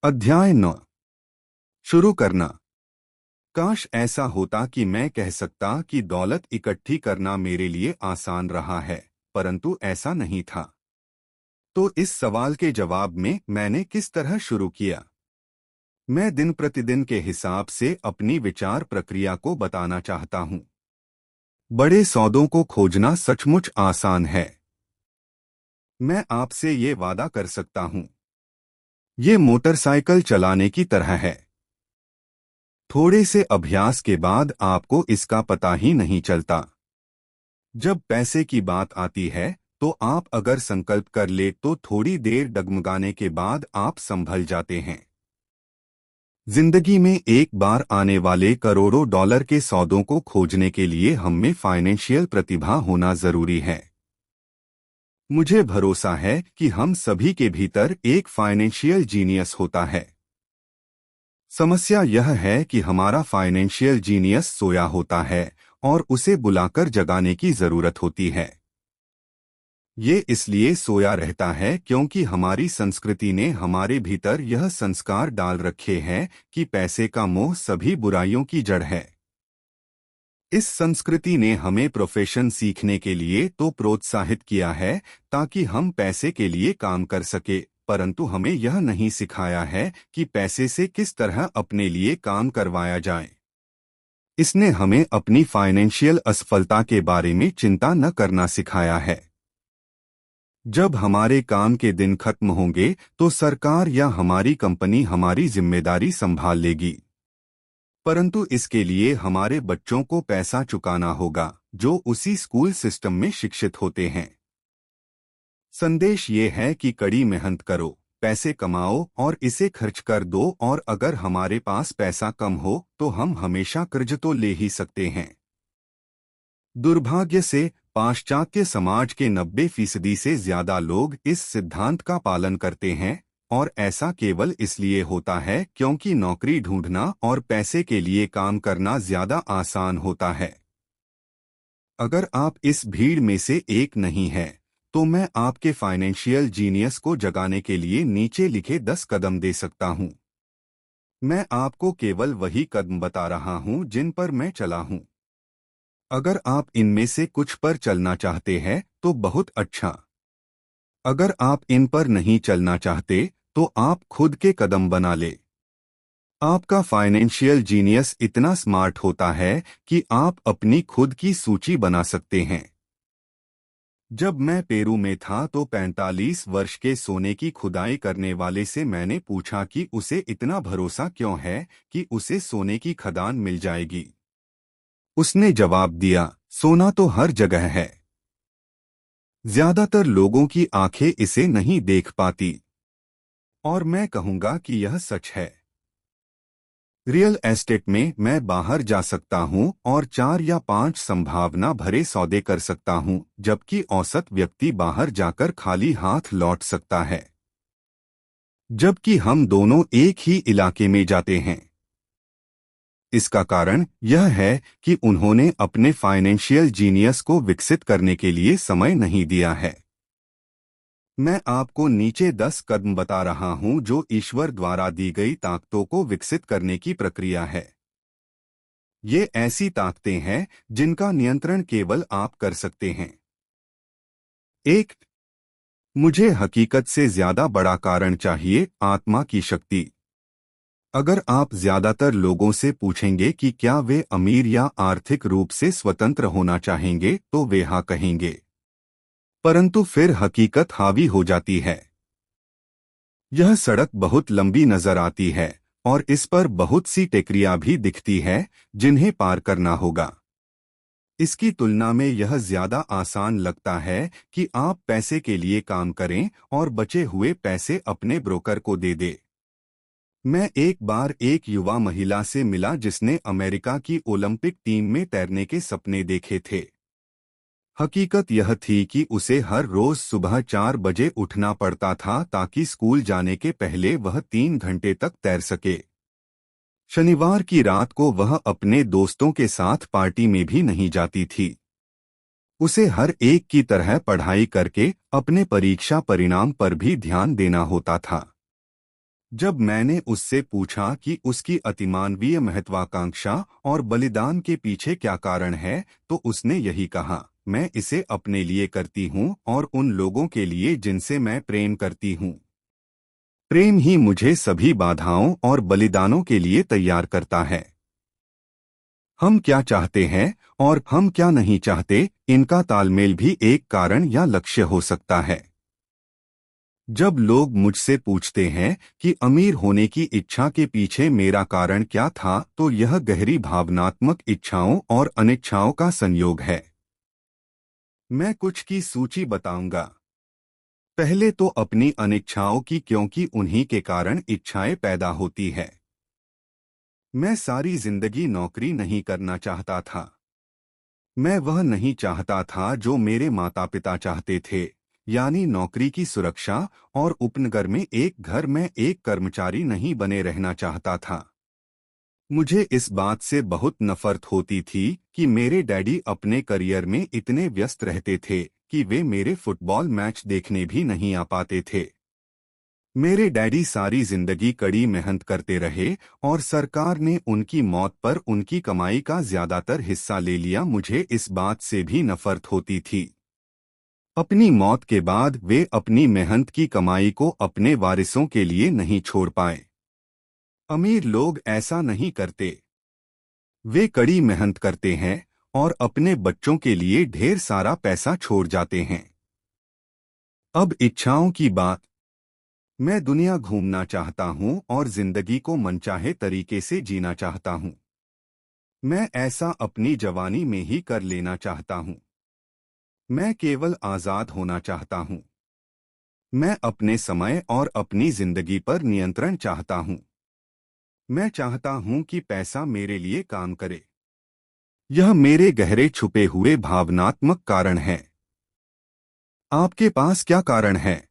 अध्याय 9। शुरू करना। काश ऐसा होता कि मैं कह सकता कि दौलत इकट्ठी करना मेरे लिए आसान रहा है, परंतु ऐसा नहीं था। तो इस सवाल के जवाब में मैंने किस तरह शुरू किया? मैं दिन प्रतिदिन के हिसाब से अपनी विचार प्रक्रिया को बताना चाहता हूं। बड़े सौदों को खोजना सचमुच आसान है। मैं आपसे ये वादा कर सकता हूं। ये मोटरसाइकिल चलाने की तरह है। थोड़े से अभ्यास के बाद आपको इसका पता ही नहीं चलता। जब पैसे की बात आती है तो आप अगर संकल्प कर ले तो थोड़ी देर डगमगाने के बाद आप संभल जाते हैं। जिंदगी में एक बार आने वाले करोड़ों डॉलर के सौदों को खोजने के लिए हम में फाइनेंशियल प्रतिभा होना जरूरी है। मुझे भरोसा है कि हम सभी के भीतर एक फाइनेंशियल जीनियस होता है। समस्या यह है कि हमारा फाइनेंशियल जीनियस सोया होता है और उसे बुलाकर जगाने की जरूरत होती है। ये इसलिए सोया रहता है क्योंकि हमारी संस्कृति ने हमारे भीतर यह संस्कार डाल रखे हैं कि पैसे का मोह सभी बुराइयों की जड़ है। इस संस्कृति ने हमें प्रोफेशन सीखने के लिए तो प्रोत्साहित किया है ताकि हम पैसे के लिए काम कर सके, परंतु हमें यह नहीं सिखाया है कि पैसे से किस तरह अपने लिए काम करवाया जाए। इसने हमें अपनी फाइनेंशियल असफलता के बारे में चिंता न करना सिखाया है। जब हमारे काम के दिन खत्म होंगे तो सरकार या हमारी कंपनी हमारी जिम्मेदारी संभाल लेगी, परंतु इसके लिए हमारे बच्चों को पैसा चुकाना होगा जो उसी स्कूल सिस्टम में शिक्षित होते हैं। संदेश ये है कि कड़ी मेहनत करो, पैसे कमाओ और इसे खर्च कर दो, और अगर हमारे पास पैसा कम हो तो हम हमेशा कर्ज तो ले ही सकते हैं। दुर्भाग्य से पाश्चात्य समाज के 90% से ज्यादा लोग इस सिद्धांत का पालन करते हैं, और ऐसा केवल इसलिए होता है क्योंकि नौकरी ढूंढना और पैसे के लिए काम करना ज्यादा आसान होता है। अगर आप इस भीड़ में से एक नहीं हैं, तो मैं आपके फाइनेंशियल जीनियस को जगाने के लिए नीचे लिखे 10 कदम दे सकता हूं। मैं आपको केवल वही कदम बता रहा हूं जिन पर मैं चला हूं। अगर आप इनमें से कुछ पर चलना चाहते हैं तो बहुत अच्छा। अगर आप इन पर नहीं चलना चाहते तो आप खुद के कदम बना ले। आपका फाइनेंशियल जीनियस इतना स्मार्ट होता है कि आप अपनी खुद की सूची बना सकते हैं। जब मैं पेरू में था तो 45 वर्ष के सोने की खुदाई करने वाले से मैंने पूछा कि उसे इतना भरोसा क्यों है कि उसे सोने की खदान मिल जाएगी। उसने जवाब दिया, सोना तो हर जगह है। ज्यादातर लोगों की आंखें इसे नहीं देख पाती। और मैं कहूंगा कि यह सच है। रियल एस्टेट में मैं बाहर जा सकता हूं और 4 या 5 संभावना भरे सौदे कर सकता हूं, जबकि औसत व्यक्ति बाहर जाकर खाली हाथ लौट सकता है। जबकि हम दोनों एक ही इलाके में जाते हैं। इसका कारण यह है कि उन्होंने अपने फाइनेंशियल जीनियस को विकसित करने के लिए समय नहीं दिया है। मैं आपको नीचे 10 कदम बता रहा हूं जो ईश्वर द्वारा दी गई ताकतों को विकसित करने की प्रक्रिया है। ये ऐसी ताकतें हैं जिनका नियंत्रण केवल आप कर सकते हैं। 1। मुझे हकीकत से ज्यादा बड़ा कारण चाहिए, आत्मा की शक्ति। अगर आप ज्यादातर लोगों से पूछेंगे कि क्या वे अमीर या आर्थिक रूप से स्वतंत्र होना चाहेंगे तो वे हाँ कहेंगे, परंतु फिर हकीकत हावी हो जाती है। यह सड़क बहुत लंबी नजर आती है और इस पर बहुत सी टेकरियां भी दिखती है जिन्हें पार करना होगा। इसकी तुलना में यह ज्यादा आसान लगता है कि आप पैसे के लिए काम करें और बचे हुए पैसे अपने ब्रोकर को दे दे। मैं एक बार एक युवा महिला से मिला जिसने अमेरिका की ओलंपिक टीम में तैरने के सपने देखे थे। हकीकत यह थी कि उसे हर रोज सुबह 4 बजे उठना पड़ता था ताकि स्कूल जाने के पहले वह 3 घंटे तक तैर सके। शनिवार की रात को वह अपने दोस्तों के साथ पार्टी में भी नहीं जाती थी। उसे हर एक की तरह पढ़ाई करके अपने परीक्षा परिणाम पर भी ध्यान देना होता था। जब मैंने उससे पूछा कि उसकी अतिमानवीय महत्वाकांक्षा और बलिदान के पीछे क्या कारण है, तो उसने यही कहा, मैं इसे अपने लिए करती हूँ और उन लोगों के लिए जिनसे मैं प्रेम करती हूँ। प्रेम ही मुझे सभी बाधाओं और बलिदानों के लिए तैयार करता है। हम क्या चाहते हैं और हम क्या नहीं चाहते, इनका तालमेल भी एक कारण या लक्ष्य हो सकता है। जब लोग मुझसे पूछते हैं कि अमीर होने की इच्छा के पीछे मेरा कारण क्या था, तो यह गहरी भावनात्मक इच्छाओं और अनिच्छाओं का संयोग है। मैं कुछ की सूची बताऊंगा। पहले तो अपनी अनिच्छाओं की, क्योंकि उन्हीं के कारण इच्छाएं पैदा होती है। मैं सारी जिंदगी नौकरी नहीं करना चाहता था। मैं वह नहीं चाहता था जो मेरे माता पिता चाहते थे, यानी नौकरी की सुरक्षा और उपनगर में एक घर में एक कर्मचारी नहीं बने रहना चाहता था। मुझे इस बात से बहुत नफरत होती थी कि मेरे डैडी अपने करियर में इतने व्यस्त रहते थे कि वे मेरे फुटबॉल मैच देखने भी नहीं आ पाते थे। मेरे डैडी सारी जिंदगी कड़ी मेहनत करते रहे और सरकार ने उनकी मौत पर उनकी कमाई का ज्यादातर हिस्सा ले लिया। मुझे इस बात से भी नफरत होती थी। अपनी मौत के बाद वे अपनी मेहनत की कमाई को अपने वारिसों के लिए नहीं छोड़ पाए। अमीर लोग ऐसा नहीं करते। वे कड़ी मेहनत करते हैं और अपने बच्चों के लिए ढेर सारा पैसा छोड़ जाते हैं। अब इच्छाओं की बात। मैं दुनिया घूमना चाहता हूं और जिंदगी को मनचाहे तरीके से जीना चाहता हूं। मैं ऐसा अपनी जवानी में ही कर लेना चाहता हूं। मैं केवल आजाद होना चाहता हूं। मैं अपने समय और अपनी जिंदगी पर नियंत्रण चाहता हूं। मैं चाहता हूं कि पैसा मेरे लिए काम करे। यह मेरे गहरे छुपे हुए भावनात्मक कारण है। आपके पास क्या कारण है?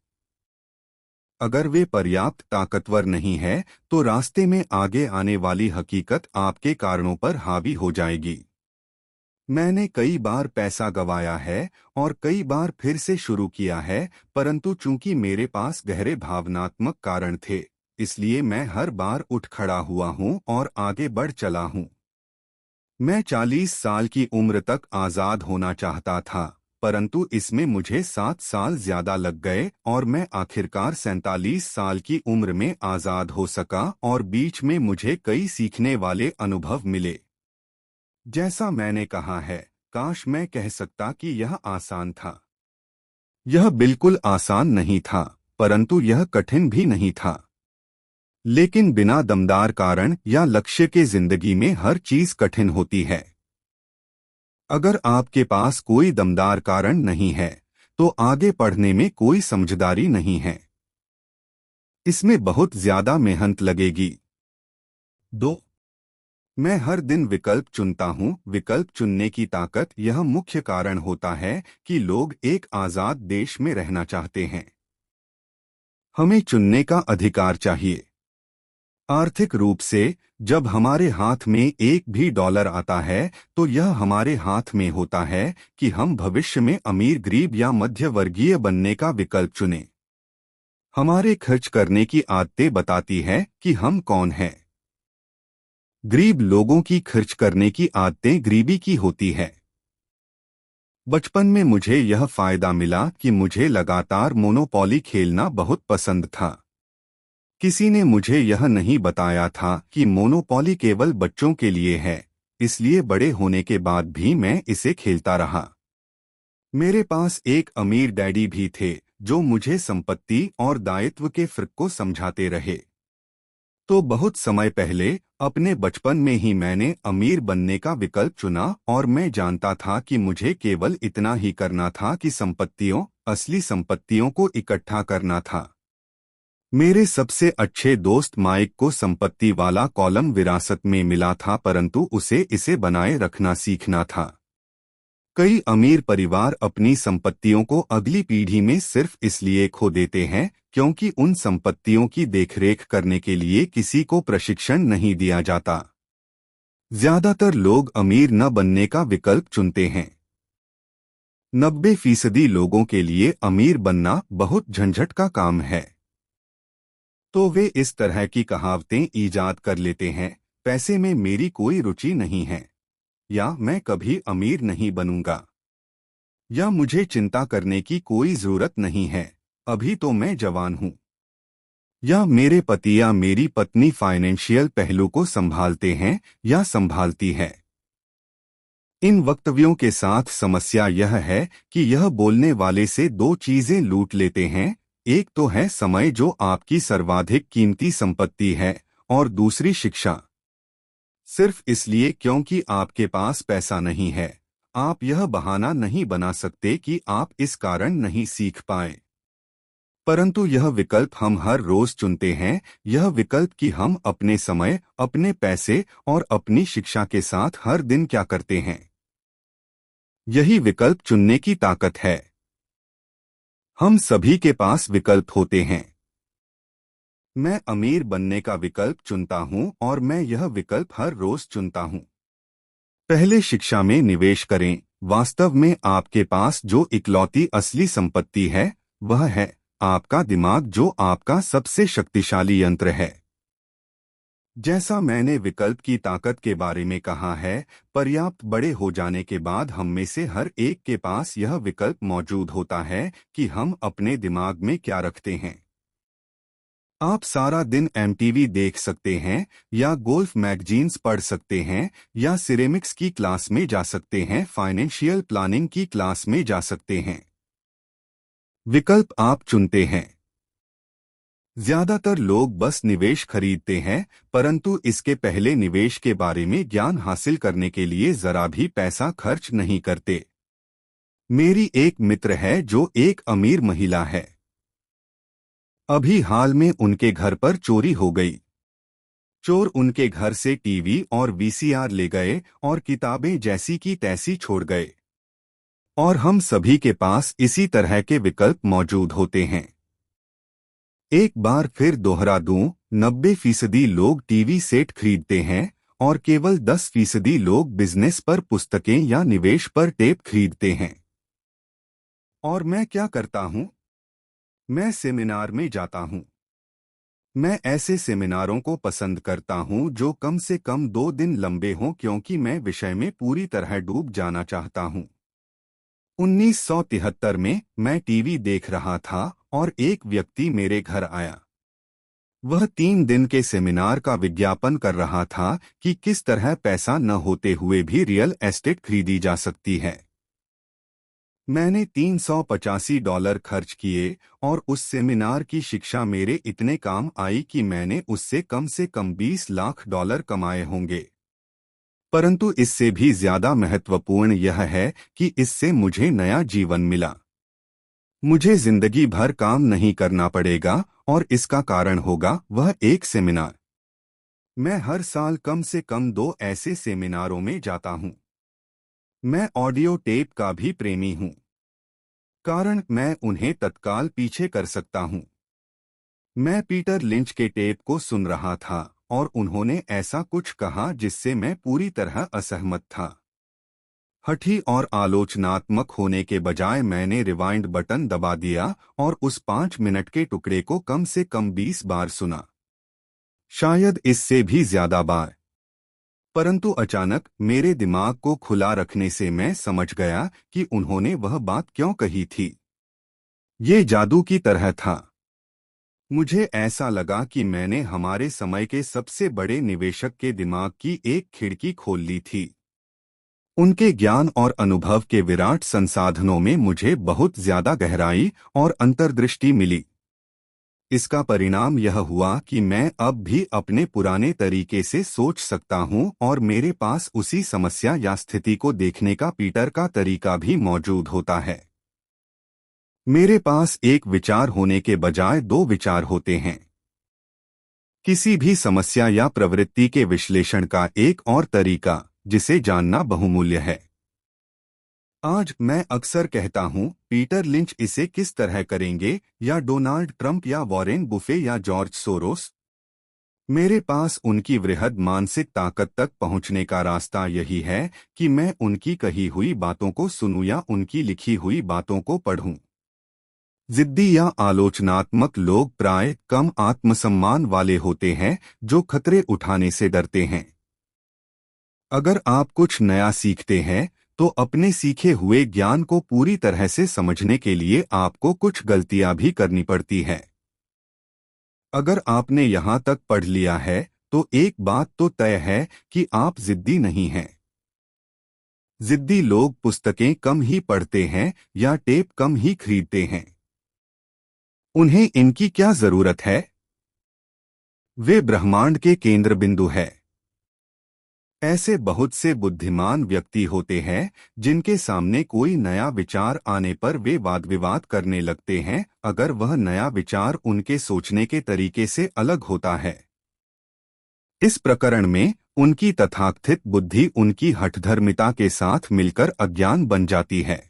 अगर वे पर्याप्त ताकतवर नहीं है, तो रास्ते में आगे आने वाली हकीकत आपके कारणों पर हावी हो जाएगी। मैंने कई बार पैसा गंवाया है और कई बार फिर से शुरू किया है, परंतु चूंकि मेरे पास गहरे भावनात्मक कारण थे, इसलिए मैं हर बार उठ खड़ा हुआ हूं और आगे बढ़ चला हूं। मैं 40 साल की उम्र तक आजाद होना चाहता था, परंतु इसमें मुझे 7 साल ज्यादा लग गए और मैं आखिरकार 47 साल की उम्र में आजाद हो सका और बीच में मुझे कई सीखने वाले अनुभव मिले। जैसा मैंने कहा है, काश मैं कह सकता कि यह आसान था। यह बिल्कुल आसान नहीं था, परंतु यह कठिन भी नहीं था। लेकिन बिना दमदार कारण या लक्ष्य के जिंदगी में हर चीज कठिन होती है। अगर आपके पास कोई दमदार कारण नहीं है, तो आगे बढ़ने में कोई समझदारी नहीं है। इसमें बहुत ज्यादा मेहनत लगेगी। 2. मैं हर दिन विकल्प चुनता हूं। विकल्प चुनने की ताकत यह मुख्य कारण होता है कि लोग एक आजाद देश में रहना चाहते हैं। हमें चुनने का अधिकार चाहिए। आर्थिक रूप से, जब हमारे हाथ में एक भी डॉलर आता है, तो यह हमारे हाथ में होता है कि हम भविष्य में अमीर, गरीब या मध्य वर्गीय बनने का विकल्प चुनें। हमारे खर्च करने की आदतें बताती हैं कि हम कौन हैं। गरीब लोगों की खर्च करने की आदतें गरीबी की होती है। बचपन में मुझे यह फायदा मिला कि मुझे लगातार मोनोपोली खेलना बहुत पसंद था। किसी ने मुझे यह नहीं बताया था कि मोनोपोली केवल बच्चों के लिए है, इसलिए बड़े होने के बाद भी मैं इसे खेलता रहा। मेरे पास एक अमीर डैडी भी थे जो मुझे संपत्ति और दायित्व के फर्क को समझाते रहे। तो बहुत समय पहले, अपने बचपन में ही मैंने अमीर बनने का विकल्प चुना और मैं जानता था कि मुझे केवल इतना ही करना था कि असली संपत्तियों को इकट्ठा करना था। मेरे सबसे अच्छे दोस्त माइक को संपत्ति वाला कॉलम विरासत में मिला था, परंतु उसे इसे बनाए रखना सीखना था। कई अमीर परिवार अपनी संपत्तियों को अगली पीढ़ी में सिर्फ इसलिए खो देते हैं क्योंकि उन संपत्तियों की देखरेख करने के लिए किसी को प्रशिक्षण नहीं दिया जाता। ज्यादातर लोग अमीर न बनने का विकल्प चुनते हैं। 90% लोगों के लिए अमीर बनना बहुत झंझट का काम है। तो वे इस तरह की कहावतें ईजाद कर लेते हैं, पैसे में मेरी कोई रुचि नहीं है, या मैं कभी अमीर नहीं बनूंगा, या मुझे चिंता करने की कोई जरूरत नहीं है, अभी तो मैं जवान हूं, या मेरे पति या मेरी पत्नी फाइनेंशियल पहलू को संभालते हैं या संभालती है। इन वक्तव्यों के साथ समस्या यह है कि यह बोलने वाले से दो चीजें लूट लेते हैं। एक तो है समय, जो आपकी सर्वाधिक कीमती संपत्ति है, और दूसरी शिक्षा। सिर्फ इसलिए क्योंकि आपके पास पैसा नहीं है, आप यह बहाना नहीं बना सकते कि आप इस कारण नहीं सीख पाए। परंतु यह विकल्प हम हर रोज चुनते हैं, यह विकल्प कि हम अपने समय, अपने पैसे और अपनी शिक्षा के साथ हर दिन क्या करते हैं। यही विकल्प चुनने की ताकत है। हम सभी के पास विकल्प होते हैं। मैं अमीर बनने का विकल्प चुनता हूं और मैं यह विकल्प हर रोज चुनता हूं। पहले शिक्षा में निवेश करें। वास्तव में आपके पास जो इकलौती असली संपत्ति है, वह है आपका दिमाग, जो आपका सबसे शक्तिशाली यंत्र है। जैसा मैंने विकल्प की ताकत के बारे में कहा है, पर्याप्त बड़े हो जाने के बाद हम में से हर एक के पास यह विकल्प मौजूद होता है कि हम अपने दिमाग में क्या रखते हैं। आप सारा दिन एमटीवी देख सकते हैं, या गोल्फ मैगजीन्स पढ़ सकते हैं, या सिरेमिक्स की क्लास में जा सकते हैं, फाइनेंशियल प्लानिंग की क्लास में जा सकते हैं। विकल्प आप चुनते हैं। ज्यादातर लोग बस निवेश खरीदते हैं, परंतु इसके पहले निवेश के बारे में ज्ञान हासिल करने के लिए जरा भी पैसा खर्च नहीं करते। मेरी एक मित्र है जो एक अमीर महिला है। अभी हाल में उनके घर पर चोरी हो गई। चोर उनके घर से टीवी और वीसीआर ले गए और किताबें जैसी की तैसी छोड़ गए। और हम सभी के पास इसी तरह के विकल्प मौजूद होते हैं। एक बार फिर दोहरा दूं, 90% लोग टीवी सेट खरीदते हैं और केवल 10% लोग बिजनेस पर पुस्तकें या निवेश पर टेप खरीदते हैं। और मैं क्या करता हूं? मैं सेमिनार में जाता हूं। मैं ऐसे सेमिनारों को पसंद करता हूं जो कम से कम 2 दिन लंबे हों, क्योंकि मैं विषय में पूरी तरह डूब जाना चाहता हूं। 1973 में मैं टीवी देख रहा था और एक व्यक्ति मेरे घर आया। वह 3 दिन के सेमिनार का विज्ञापन कर रहा था कि किस तरह पैसा न होते हुए भी रियल एस्टेट खरीदी जा सकती है। मैंने $385 खर्च किए और उस सेमिनार की शिक्षा मेरे इतने काम आई कि मैंने उससे कम से कम $20 लाख कमाए होंगे। परंतु इससे भी ज्यादा महत्वपूर्ण यह है कि इससे मुझे नया जीवन मिला। मुझे जिंदगी भर काम नहीं करना पड़ेगा, और इसका कारण होगा वह एक सेमिनार। मैं हर साल कम से कम 2 ऐसे सेमिनारों में जाता हूं। मैं ऑडियो टेप का भी प्रेमी हूं, कारण मैं उन्हें तत्काल पीछे कर सकता हूं। मैं पीटर लिंच के टेप को सुन रहा था और उन्होंने ऐसा कुछ कहा जिससे मैं पूरी तरह असहमत था। हठी और आलोचनात्मक होने के बजाय मैंने रिवाइंड बटन दबा दिया और उस 5 मिनट के टुकड़े को कम से कम 20 बार सुना, शायद इससे भी ज्यादा बार। परंतु अचानक मेरे दिमाग को खुला रखने से मैं समझ गया कि उन्होंने वह बात क्यों कही थी। ये जादू की तरह था। मुझे ऐसा लगा कि मैंने हमारे समय के सबसे बड़े निवेशक के दिमाग की एक खिड़की खोल ली थी। उनके ज्ञान और अनुभव के विराट संसाधनों में मुझे बहुत ज्यादा गहराई और अंतर्दृष्टि मिली। इसका परिणाम यह हुआ कि मैं अब भी अपने पुराने तरीके से सोच सकता हूं और मेरे पास उसी समस्या या स्थिति को देखने का पीटर का तरीका भी मौजूद होता है। मेरे पास एक विचार होने के बजाय 2 विचार होते हैं। किसी भी समस्या या प्रवृत्ति के विश्लेषण का एक और तरीका, जिसे जानना बहुमूल्य है। आज मैं अक्सर कहता हूं, पीटर लिंच इसे किस तरह करेंगे, या डोनाल्ड ट्रंप या वॉरेन बुफे या जॉर्ज सोरोस। मेरे पास उनकी वृहद मानसिक ताकत तक पहुंचने का रास्ता यही है कि मैं उनकी कही हुई बातों को सुनूं या उनकी लिखी हुई बातों को पढ़ूं। जिद्दी या आलोचनात्मक लोग प्राय कम आत्मसम्मान वाले होते हैं, जो खतरे उठाने से डरते हैं। अगर आप कुछ नया सीखते हैं, तो अपने सीखे हुए ज्ञान को पूरी तरह से समझने के लिए आपको कुछ गलतियां भी करनी पड़ती हैं। अगर आपने यहां तक पढ़ लिया है, तो एक बात तो तय है कि आप जिद्दी नहीं हैं। जिद्दी लोग पुस्तकें कम ही पढ़ते हैं या टेप कम ही खरीदते हैं। उन्हें इनकी क्या जरूरत है? वे ब्रह्मांड के केंद्र बिंदु है। ऐसे बहुत से बुद्धिमान व्यक्ति होते हैं जिनके सामने कोई नया विचार आने पर वे वाद विवाद करने लगते हैं, अगर वह नया विचार उनके सोचने के तरीके से अलग होता है। इस प्रकरण में उनकी तथाकथित बुद्धि उनकी हठधर्मिता के साथ मिलकर अज्ञान बन जाती है।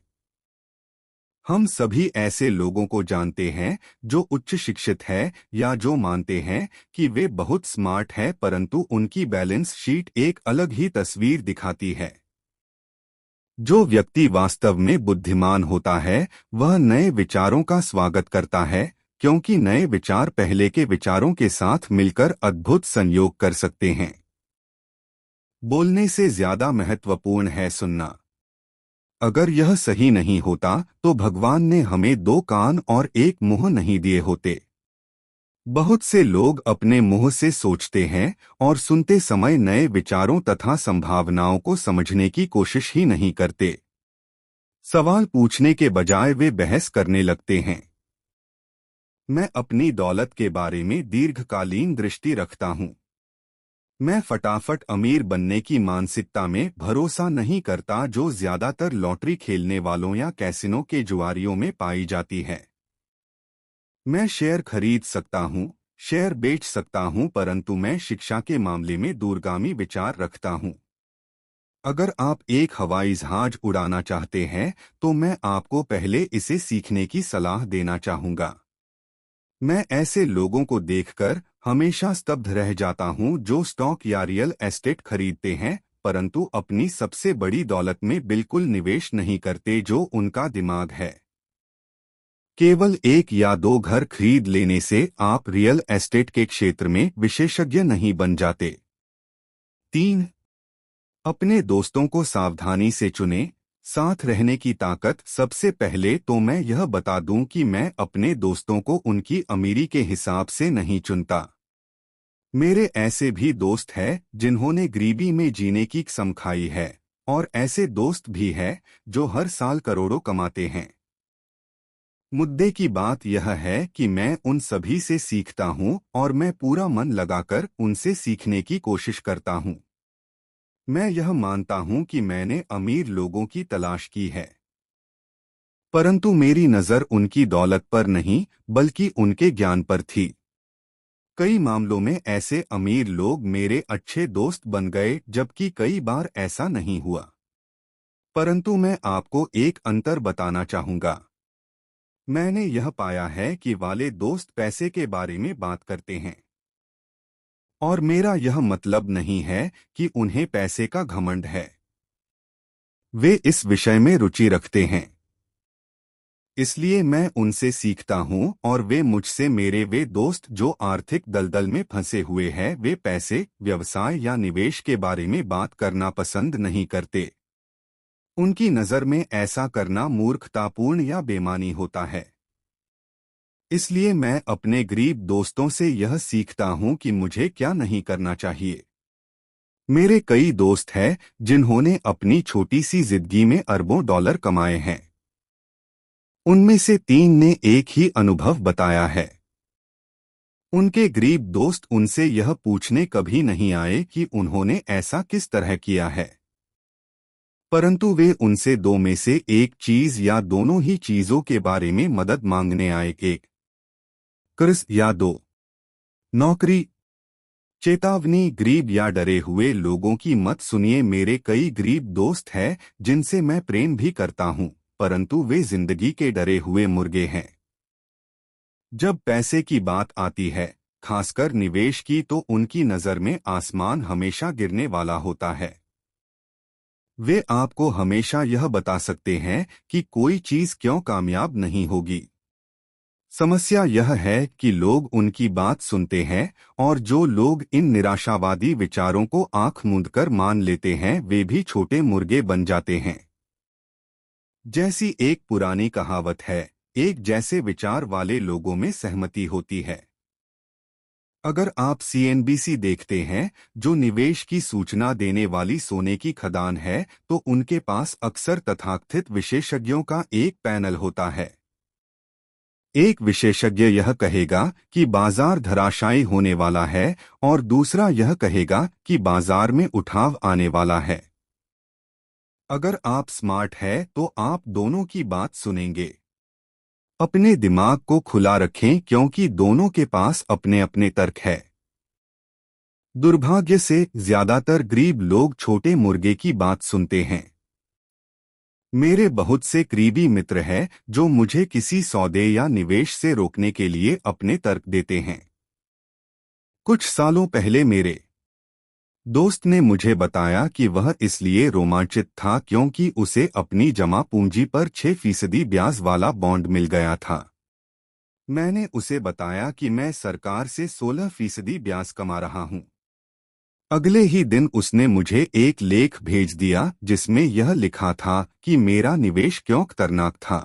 हम सभी ऐसे लोगों को जानते हैं जो उच्च शिक्षित है या जो मानते हैं कि वे बहुत स्मार्ट हैं, परंतु उनकी बैलेंस शीट एक अलग ही तस्वीर दिखाती है। जो व्यक्ति वास्तव में बुद्धिमान होता है, वह नए विचारों का स्वागत करता है, क्योंकि नए विचार पहले के विचारों के साथ मिलकर अद्भुत संयोग कर सकते हैं। बोलने से ज्यादा महत्वपूर्ण है सुनना। अगर यह सही नहीं होता, तो भगवान ने हमें दो कान और एक मुंह नहीं दिए होते। बहुत से लोग अपने मुंह से सोचते हैं और सुनते समय नए विचारों तथा संभावनाओं को समझने की कोशिश ही नहीं करते। सवाल पूछने के बजाय वे बहस करने लगते हैं। मैं अपनी दौलत के बारे में दीर्घकालीन दृष्टि रखता हूं। मैं फटाफट अमीर बनने की मानसिकता में भरोसा नहीं करता, जो ज्यादातर लॉटरी खेलने वालों या कैसिनो के जुआरियों में पाई जाती है। मैं शेयर खरीद सकता हूं, शेयर बेच सकता हूं, परंतु मैं शिक्षा के मामले में दूरगामी विचार रखता हूं। अगर आप एक हवाई जहाज उड़ाना चाहते हैं, तो मैं आपको पहले इसे सीखने की सलाह देना चाहूंगा। मैं ऐसे लोगों को देखकर हमेशा स्तब्ध रह जाता हूं जो स्टॉक या रियल एस्टेट खरीदते हैं, परंतु अपनी सबसे बड़ी दौलत में बिल्कुल निवेश नहीं करते, जो उनका दिमाग है। केवल एक या दो घर खरीद लेने से आप रियल एस्टेट के क्षेत्र में विशेषज्ञ नहीं बन जाते। 3. अपने दोस्तों को सावधानी से चुनें। साथ रहने की ताकत। सबसे पहले तो मैं यह बता दूं कि मैं अपने दोस्तों को उनकी अमीरी के हिसाब से नहीं चुनता। मेरे ऐसे भी दोस्त हैं जिन्होंने गरीबी में जीने की कसम खाई है, और ऐसे दोस्त भी हैं जो हर साल करोड़ों कमाते हैं। मुद्दे की बात यह है कि मैं उन सभी से सीखता हूं और मैं पूरा मन लगाकर उनसे सीखने की कोशिश करता हूं। मैं यह मानता हूं कि मैंने अमीर लोगों की तलाश की है, परंतु मेरी नज़र उनकी दौलत पर नहीं बल्कि उनके ज्ञान पर थी। कई मामलों में ऐसे अमीर लोग मेरे अच्छे दोस्त बन गए, जबकि कई बार ऐसा नहीं हुआ। परंतु मैं आपको एक अंतर बताना चाहूंगा। मैंने यह पाया है कि वाले दोस्त पैसे के बारे में बात करते हैं, और मेरा यह मतलब नहीं है कि उन्हें पैसे का घमंड है। वे इस विषय में रुचि रखते हैं, इसलिए मैं उनसे सीखता हूं, और वे मुझसे। मेरे वे दोस्त जो आर्थिक दलदल में फंसे हुए हैं, वे पैसे, व्यवसाय या निवेश के बारे में बात करना पसंद नहीं करते। उनकी नज़र में ऐसा करना मूर्खतापूर्ण या बेईमानी होता है। इसलिए मैं अपने गरीब दोस्तों से यह सीखता हूं कि मुझे क्या नहीं करना चाहिए। मेरे कई दोस्त हैं जिन्होंने अपनी छोटी सी जिंदगी में अरबों डॉलर कमाए हैं। उनमें से 3 ने एक ही अनुभव बताया है। उनके गरीब दोस्त उनसे यह पूछने कभी नहीं आए कि उन्होंने ऐसा किस तरह किया है, परंतु वे उनसे 2 में से एक चीज या दोनों ही चीजों के बारे में मदद मांगने आए। 1. कर्ज या 2. नौकरी। चेतावनी, गरीब या डरे हुए लोगों की मत सुनिए। मेरे कई गरीब दोस्त हैं जिनसे मैं प्रेम भी करता हूं, परंतु वे जिंदगी के डरे हुए मुर्गे हैं। जब पैसे की बात आती है, खासकर निवेश की, तो उनकी नज़र में आसमान हमेशा गिरने वाला होता है। वे आपको हमेशा यह बता सकते हैं कि कोई चीज क्यों कामयाब नहीं होगी, समस्या यह है कि लोग उनकी बात सुनते हैं और जो लोग इन निराशावादी विचारों को आंख मूंद कर मान लेते हैं वे भी छोटे मुर्गे बन जाते हैं। जैसी एक पुरानी कहावत है, एक जैसे विचार वाले लोगों में सहमति होती है। अगर आप सीएनबीसी देखते हैं, जो निवेश की सूचना देने वाली सोने की खदान है, तो उनके पास अक्सर तथाकथित विशेषज्ञों का एक पैनल होता है। एक विशेषज्ञ यह कहेगा कि बाजार धराशायी होने वाला है और दूसरा यह कहेगा कि बाजार में उठाव आने वाला है। अगर आप स्मार्ट हैं तो आप दोनों की बात सुनेंगे। अपने दिमाग को खुला रखें क्योंकि दोनों के पास अपने अपने तर्क है। दुर्भाग्य से ज्यादातर गरीब लोग छोटे मुर्गे की बात सुनते हैं। मेरे बहुत से करीबी मित्र हैं जो मुझे किसी सौदे या निवेश से रोकने के लिए अपने तर्क देते हैं। कुछ सालों पहले मेरे दोस्त ने मुझे बताया कि वह इसलिए रोमांचित था क्योंकि उसे अपनी जमा पूंजी पर 6% ब्याज वाला बॉन्ड मिल गया था। मैंने उसे बताया कि मैं सरकार से 16% ब्याज कमा रहा हूं। अगले ही दिन उसने मुझे एक लेख भेज दिया जिसमें यह लिखा था कि मेरा निवेश क्यों खतरनाक था।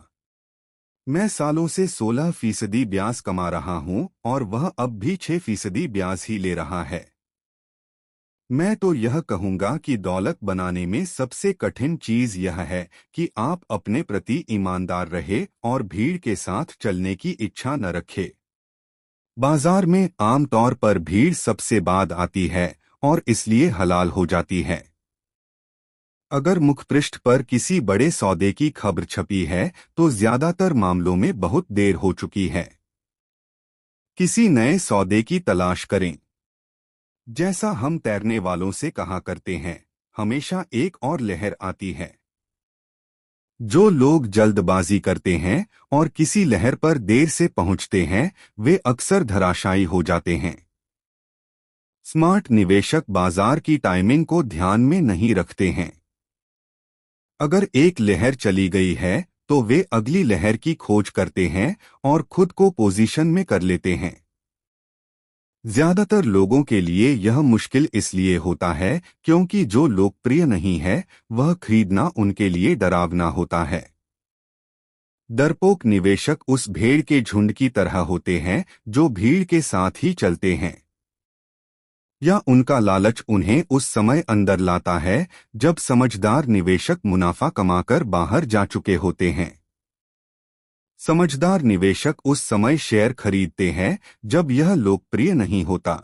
मैं सालों से 16% ब्याज कमा रहा हूं और वह अब भी 6% ब्याज ही ले रहा है। मैं तो यह कहूंगा कि दौलत बनाने में सबसे कठिन चीज यह है कि आप अपने प्रति ईमानदार रहे और भीड़ के साथ चलने की इच्छा न रखे। बाजार में आमतौर पर भीड़ सबसे बाद आती है और इसलिए हलाल हो जाती है। अगर मुखपृष्ठ पर किसी बड़े सौदे की खबर छपी है तो ज्यादातर मामलों में बहुत देर हो चुकी है। किसी नए सौदे की तलाश करें। जैसा हम तैरने वालों से कहा करते हैं, हमेशा एक और लहर आती है। जो लोग जल्दबाजी करते हैं और किसी लहर पर देर से पहुंचते हैं, वे अक्सर धराशायी हो जाते हैं। स्मार्ट निवेशक बाजार की टाइमिंग को ध्यान में नहीं रखते हैं। अगर एक लहर चली गई है तो वे अगली लहर की खोज करते हैं और खुद को पोजीशन में कर लेते हैं। ज्यादातर लोगों के लिए यह मुश्किल इसलिए होता है क्योंकि जो लोकप्रिय नहीं है वह खरीदना उनके लिए डरावना होता है। डरपोक निवेशक उस भेड़ के झुंड की तरह होते हैं जो भीड़ के साथ ही चलते हैं, या उनका लालच उन्हें उस समय अंदर लाता है जब समझदार निवेशक मुनाफा कमाकर बाहर जा चुके होते हैं। समझदार निवेशक उस समय शेयर खरीदते हैं जब यह लोकप्रिय नहीं होता।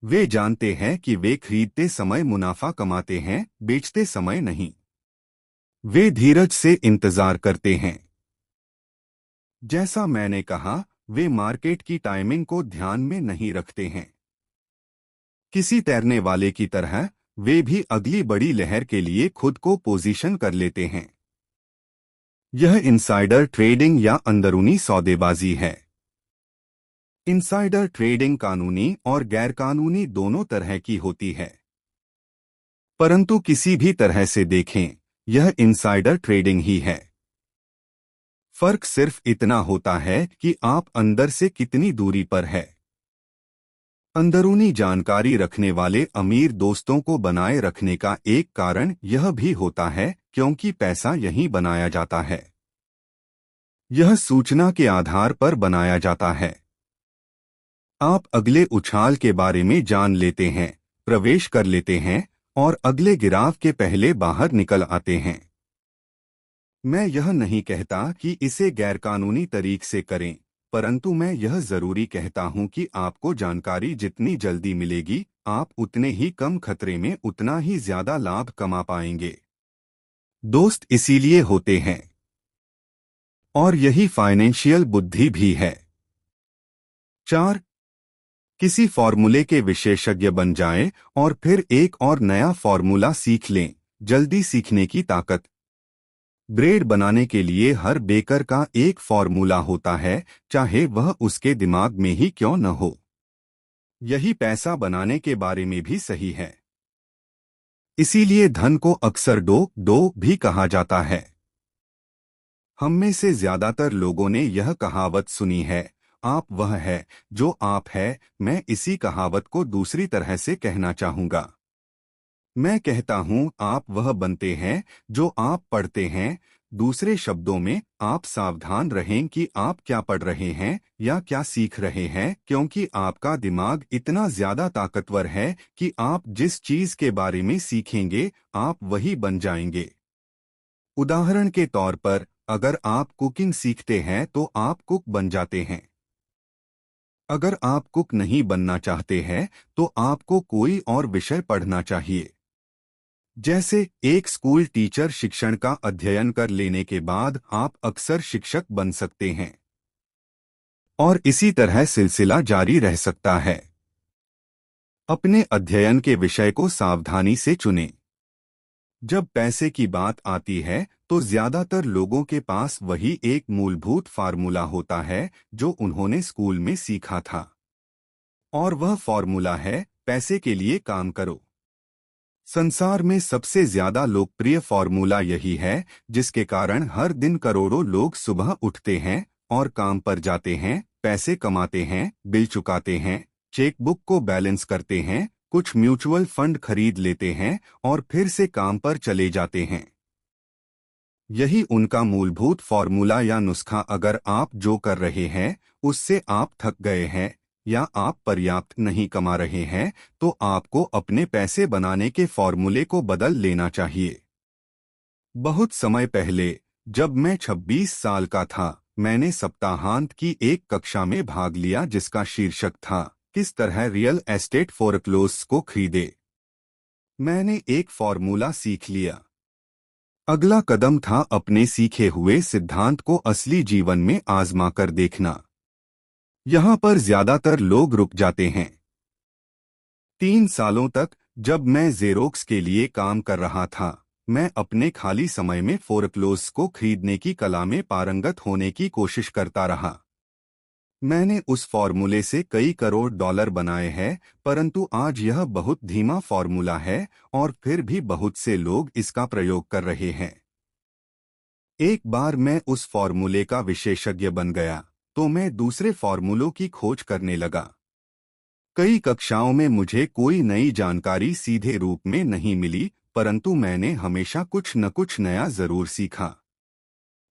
वे जानते हैं कि वे खरीदते समय मुनाफा कमाते हैं, बेचते समय नहीं। वे धीरज से इंतजार करते हैं। जैसा मैंने कहा, वे मार्केट की टाइमिंग को ध्यान में नहीं रखते हैं। किसी तैरने वाले की तरह वे भी अगली बड़ी लहर के लिए खुद को पोजीशन कर लेते हैं। यह इनसाइडर ट्रेडिंग या अंदरूनी सौदेबाजी है। इनसाइडर ट्रेडिंग कानूनी और गैरकानूनी दोनों तरह की होती है, परंतु किसी भी तरह से देखें, यह इनसाइडर ट्रेडिंग ही है। फर्क सिर्फ इतना होता है कि आप अंदर से कितनी दूरी पर है। अंदरूनी जानकारी रखने वाले अमीर दोस्तों को बनाए रखने का एक कारण यह भी होता है क्योंकि पैसा यहीं बनाया जाता है। यह सूचना के आधार पर बनाया जाता है। आप अगले उछाल के बारे में जान लेते हैं, प्रवेश कर लेते हैं और अगले गिराव के पहले बाहर निकल आते हैं। मैं यह नहीं कहता कि इसे गैरकानूनी तरीके से करें, परंतु मैं यह जरूरी कहता हूं कि आपको जानकारी जितनी जल्दी मिलेगी, आप उतने ही कम खतरे में उतना ही ज्यादा लाभ कमा पाएंगे। दोस्त इसीलिए होते हैं, और यही फाइनेंशियल बुद्धि भी है। 4. किसी फॉर्मूले के विशेषज्ञ बन जाएं और फिर एक और नया फॉर्मूला सीख लें। जल्दी सीखने की ताकत। ब्रेड बनाने के लिए हर बेकर का एक फॉर्मूला होता है, चाहे वह उसके दिमाग में ही क्यों न हो। यही पैसा बनाने के बारे में भी सही है। इसीलिए धन को अक्सर डो भी कहा जाता है। हम में से ज्यादातर लोगों ने यह कहावत सुनी है, आप वह है जो आप है। मैं इसी कहावत को दूसरी तरह से कहना चाहूंगा। मैं कहता हूं, आप वह बनते हैं जो आप पढ़ते हैं। दूसरे शब्दों में, आप सावधान रहें कि आप क्या पढ़ रहे हैं या क्या सीख रहे हैं, क्योंकि आपका दिमाग इतना ज्यादा ताकतवर है कि आप जिस चीज के बारे में सीखेंगे, आप वही बन जाएंगे। उदाहरण के तौर पर, अगर आप कुकिंग सीखते हैं तो आप कुक बन जाते हैं। अगर आप कुक नहीं बनना चाहते हैं तो आपको कोई और विषय पढ़ना चाहिए। जैसे एक स्कूल टीचर शिक्षण का अध्ययन कर लेने के बाद आप अक्सर शिक्षक बन सकते हैं, और इसी तरह सिलसिला जारी रह सकता है। अपने अध्ययन के विषय को सावधानी से चुनें। जब पैसे की बात आती है तो ज्यादातर लोगों के पास वही एक मूलभूत फार्मूला होता है जो उन्होंने स्कूल में सीखा था, और वह फार्मूला है, पैसे के लिए काम करो। संसार में सबसे ज्यादा लोकप्रिय फार्मूला यही है, जिसके कारण हर दिन करोड़ों लोग सुबह उठते हैं और काम पर जाते हैं, पैसे कमाते हैं, बिल चुकाते हैं, चेकबुक को बैलेंस करते हैं, कुछ म्यूचुअल फंड खरीद लेते हैं और फिर से काम पर चले जाते हैं। यही उनका मूलभूत फार्मूला या नुस्खा। अगर आप जो कर रहे हैं उससे आप थक गए हैं या आप पर्याप्त नहीं कमा रहे हैं, तो आपको अपने पैसे बनाने के फॉर्मूले को बदल लेना चाहिए। बहुत समय पहले, जब मैं 26 साल का था, मैंने सप्ताहांत की एक कक्षा में भाग लिया जिसका शीर्षक था, किस तरह रियल एस्टेट फोरक्लोज को खरीदे। मैंने एक फॉर्मूला सीख लिया। अगला कदम था अपने सीखे हुए सिद्धांत को असली जीवन में आजमा कर देखना। यहाँ पर ज्यादातर लोग रुक जाते हैं। 3 सालों तक, जब मैं जेरोक्स के लिए काम कर रहा था, मैं अपने खाली समय में फोरक्लोज को खरीदने की कला में पारंगत होने की कोशिश करता रहा। मैंने उस फॉर्मूले से कई करोड़ डॉलर बनाए हैं, परंतु आज यह बहुत धीमा फॉर्मूला है और फिर भी बहुत से लोग इसका प्रयोग कर रहे हैं। एक बार मैं उस फॉर्मूले का विशेषज्ञ बन गया तो मैं दूसरे फॉर्मूलों की खोज करने लगा। कई कक्षाओं में मुझे कोई नई जानकारी सीधे रूप में नहीं मिली, परंतु मैंने हमेशा कुछ न कुछ नया जरूर सीखा।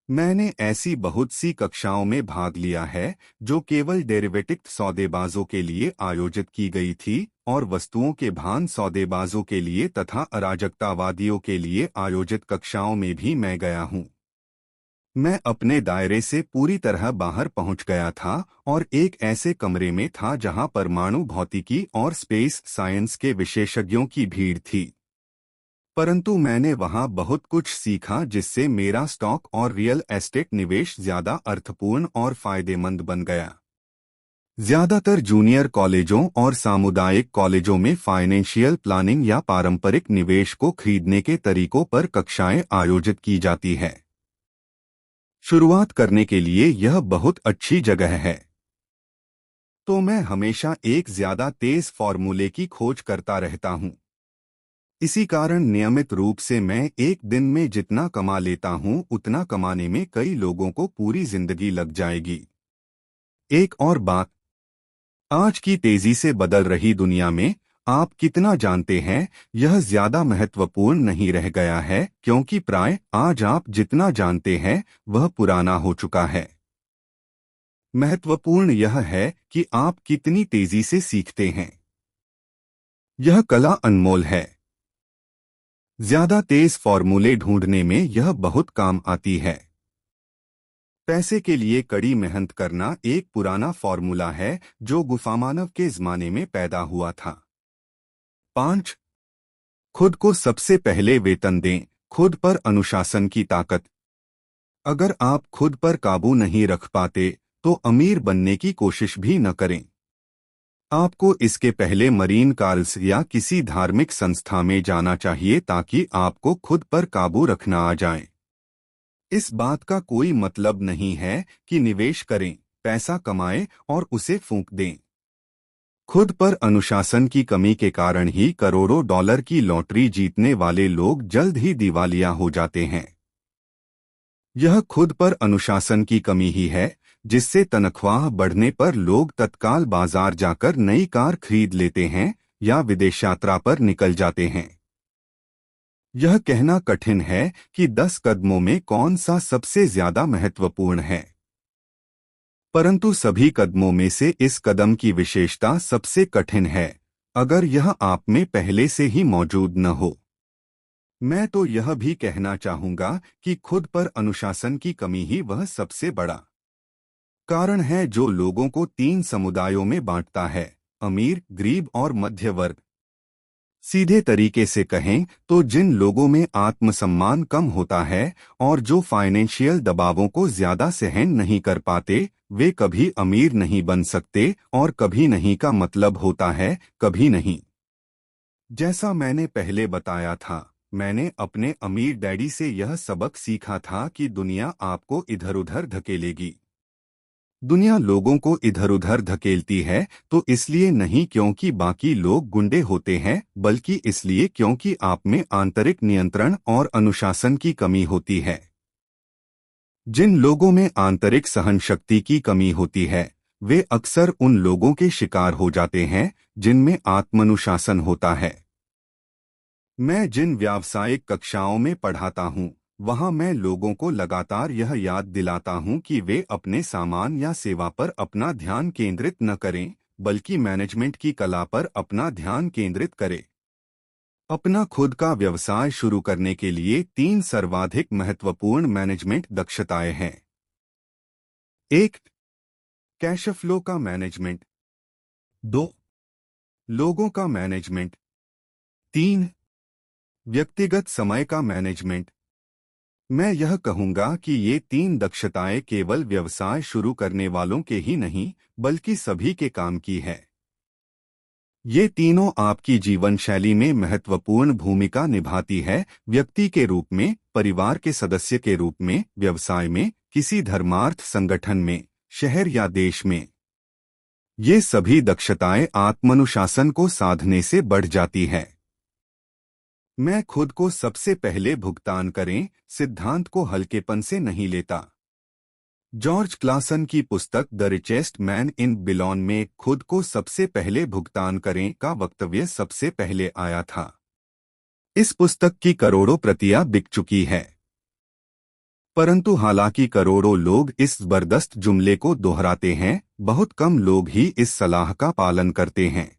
मैंने ऐसी बहुत सी कक्षाओं में भाग लिया है जो केवल डेरिवेटिव सौदेबाजों के लिए आयोजित की गई थी और वस्तुओं के भान सौदेबाजों के लिए तथा अराजकतावादियों के लिए आयोजित कक्षाओं में भी मैं गया हूँ। मैं अपने दायरे से पूरी तरह बाहर पहुंच गया था और एक ऐसे कमरे में था जहां परमाणु भौतिकी और स्पेस साइंस के विशेषज्ञों की भीड़ थी। परंतु मैंने वहां बहुत कुछ सीखा जिससे मेरा स्टॉक और रियल एस्टेट निवेश ज्यादा अर्थपूर्ण और फायदेमंद बन गया। ज्यादातर जूनियर कॉलेजों और सामुदायिक कॉलेजों में फाइनेंशियल प्लानिंग या पारंपरिक निवेश को खरीदने के तरीकों पर कक्षाएं आयोजित की जाती है। शुरुआत करने के लिए यह बहुत अच्छी जगह है। तो मैं हमेशा एक ज्यादा तेज फॉर्मूले की खोज करता रहता हूं। इसी कारण नियमित रूप से मैं एक दिन में जितना कमा लेता हूं उतना कमाने में कई लोगों को पूरी जिंदगी लग जाएगी। एक और बात, आज की तेजी से बदल रही दुनिया में आप कितना जानते हैं यह ज्यादा महत्वपूर्ण नहीं रह गया है, क्योंकि प्राय आज आप जितना जानते हैं वह पुराना हो चुका है। महत्वपूर्ण यह है कि आप कितनी तेजी से सीखते हैं। यह कला अनमोल है। ज्यादा तेज फॉर्मूले ढूंढने में यह बहुत काम आती है। पैसे के लिए कड़ी मेहनत करना एक पुराना फॉर्मूला है जो गुफामानव के जमाने में पैदा हुआ था। 5. खुद को सबसे पहले वेतन दें। खुद पर अनुशासन की ताकत। अगर आप खुद पर काबू नहीं रख पाते तो अमीर बनने की कोशिश भी न करें। आपको इसके पहले मरीन कार्ल्स या किसी धार्मिक संस्था में जाना चाहिए ताकि आपको खुद पर काबू रखना आ जाए। इस बात का कोई मतलब नहीं है कि निवेश करें, पैसा कमाएं और उसे फूंक दें। खुद पर अनुशासन की कमी के कारण ही करोड़ों डॉलर की लॉटरी जीतने वाले लोग जल्द ही दिवालिया हो जाते हैं। यह खुद पर अनुशासन की कमी ही है, जिससे तनख्वाह बढ़ने पर लोग तत्काल बाजार जाकर नई कार खरीद लेते हैं या विदेश यात्रा पर निकल जाते हैं। यह कहना कठिन है कि 10 कदमों में कौन सा सबसे ज्यादा महत्वपूर्ण है, परंतु सभी कदमों में से इस कदम की विशेषता सबसे कठिन है, अगर यह आप में पहले से ही मौजूद न हो। मैं तो यह भी कहना चाहूंगा कि खुद पर अनुशासन की कमी ही वह सबसे बड़ा कारण है जो लोगों को 3 समुदायों में बांटता है: अमीर, गरीब और मध्य वर्ग। सीधे तरीके से कहें तो जिन लोगों में आत्मसम्मान कम होता है और जो फाइनेंशियल दबावों को ज्यादा सहन नहीं कर पाते, वे कभी अमीर नहीं बन सकते, और कभी नहीं का मतलब होता है कभी नहीं। जैसा मैंने पहले बताया था, मैंने अपने अमीर डैडी से यह सबक सीखा था कि दुनिया आपको इधर उधर धकेलेगी। दुनिया लोगों को इधर उधर धकेलती है तो इसलिए नहीं क्योंकि बाकी लोग गुंडे होते हैं, बल्कि इसलिए क्योंकि आप में आंतरिक नियंत्रण और अनुशासन की कमी होती है। जिन लोगों में आंतरिक सहन शक्ति की कमी होती है, वे अक्सर उन लोगों के शिकार हो जाते हैं जिनमें आत्मानुशासन होता है। मैं जिन व्यावसायिक कक्षाओं में पढ़ाता हूँ, वहाँ मैं लोगों को लगातार यह याद दिलाता हूँ कि वे अपने सामान या सेवा पर अपना ध्यान केंद्रित न करें, बल्कि मैनेजमेंट की कला पर अपना ध्यान केंद्रित करें। अपना खुद का व्यवसाय शुरू करने के लिए 3 सर्वाधिक महत्वपूर्ण मैनेजमेंट दक्षताएं हैं। 1. कैश फ्लो का मैनेजमेंट। 2. लोगों का मैनेजमेंट। 3. व्यक्तिगत समय का मैनेजमेंट। मैं यह कहूंगा कि ये 3 दक्षताएं केवल व्यवसाय शुरू करने वालों के ही नहीं, बल्कि सभी के काम की है। ये तीनों आपकी जीवन शैली में महत्वपूर्ण भूमिका निभाती है, व्यक्ति के रूप में, परिवार के सदस्य के रूप में, व्यवसाय में, किसी धर्मार्थ संगठन में, शहर या देश में। ये सभी दक्षताएं आत्मानुशासन को साधने से बढ़ जाती है। मैं खुद को सबसे पहले भुगतान करें सिद्धांत को हल्केपन से नहीं लेता। जॉर्ज क्लासन की पुस्तक द रिचेस्ट मैन इन बिलॉन में खुद को सबसे पहले भुगतान करें का वक्तव्य सबसे पहले आया था। इस पुस्तक की करोड़ों प्रतियां बिक चुकी है, परंतु हालांकि करोड़ों लोग इस जबरदस्त जुमले को दोहराते हैं, बहुत कम लोग ही इस सलाह का पालन करते हैं।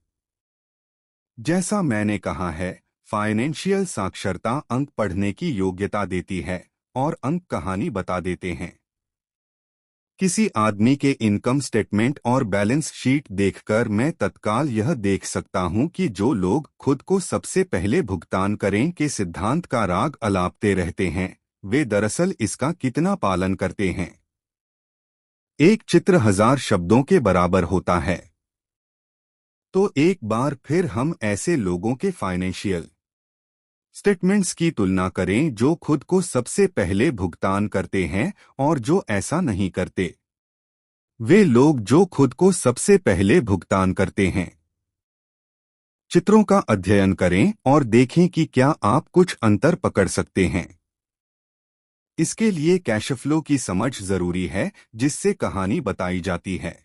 जैसा मैंने कहा है, फाइनेंशियल साक्षरता अंक पढ़ने की योग्यता देती है और अंक कहानी बता देते हैं। किसी आदमी के इनकम स्टेटमेंट और बैलेंस शीट देखकर मैं तत्काल यह देख सकता हूं कि जो लोग खुद को सबसे पहले भुगतान करें के सिद्धांत का राग अलापते रहते हैं, वे दरअसल इसका कितना पालन करते हैं। एक चित्र 1000 शब्दों के बराबर होता है। तो एक बार फिर हम ऐसे लोगों के फाइनेंशियल स्टेटमेंट्स की तुलना करें जो खुद को सबसे पहले भुगतान करते हैं और जो ऐसा नहीं करते। वे लोग जो खुद को सबसे पहले भुगतान करते हैं। चित्रों का अध्ययन करें और देखें कि क्या आप कुछ अंतर पकड़ सकते हैं। इसके लिए कैश फ्लो की समझ जरूरी है, जिससे कहानी बताई जाती है।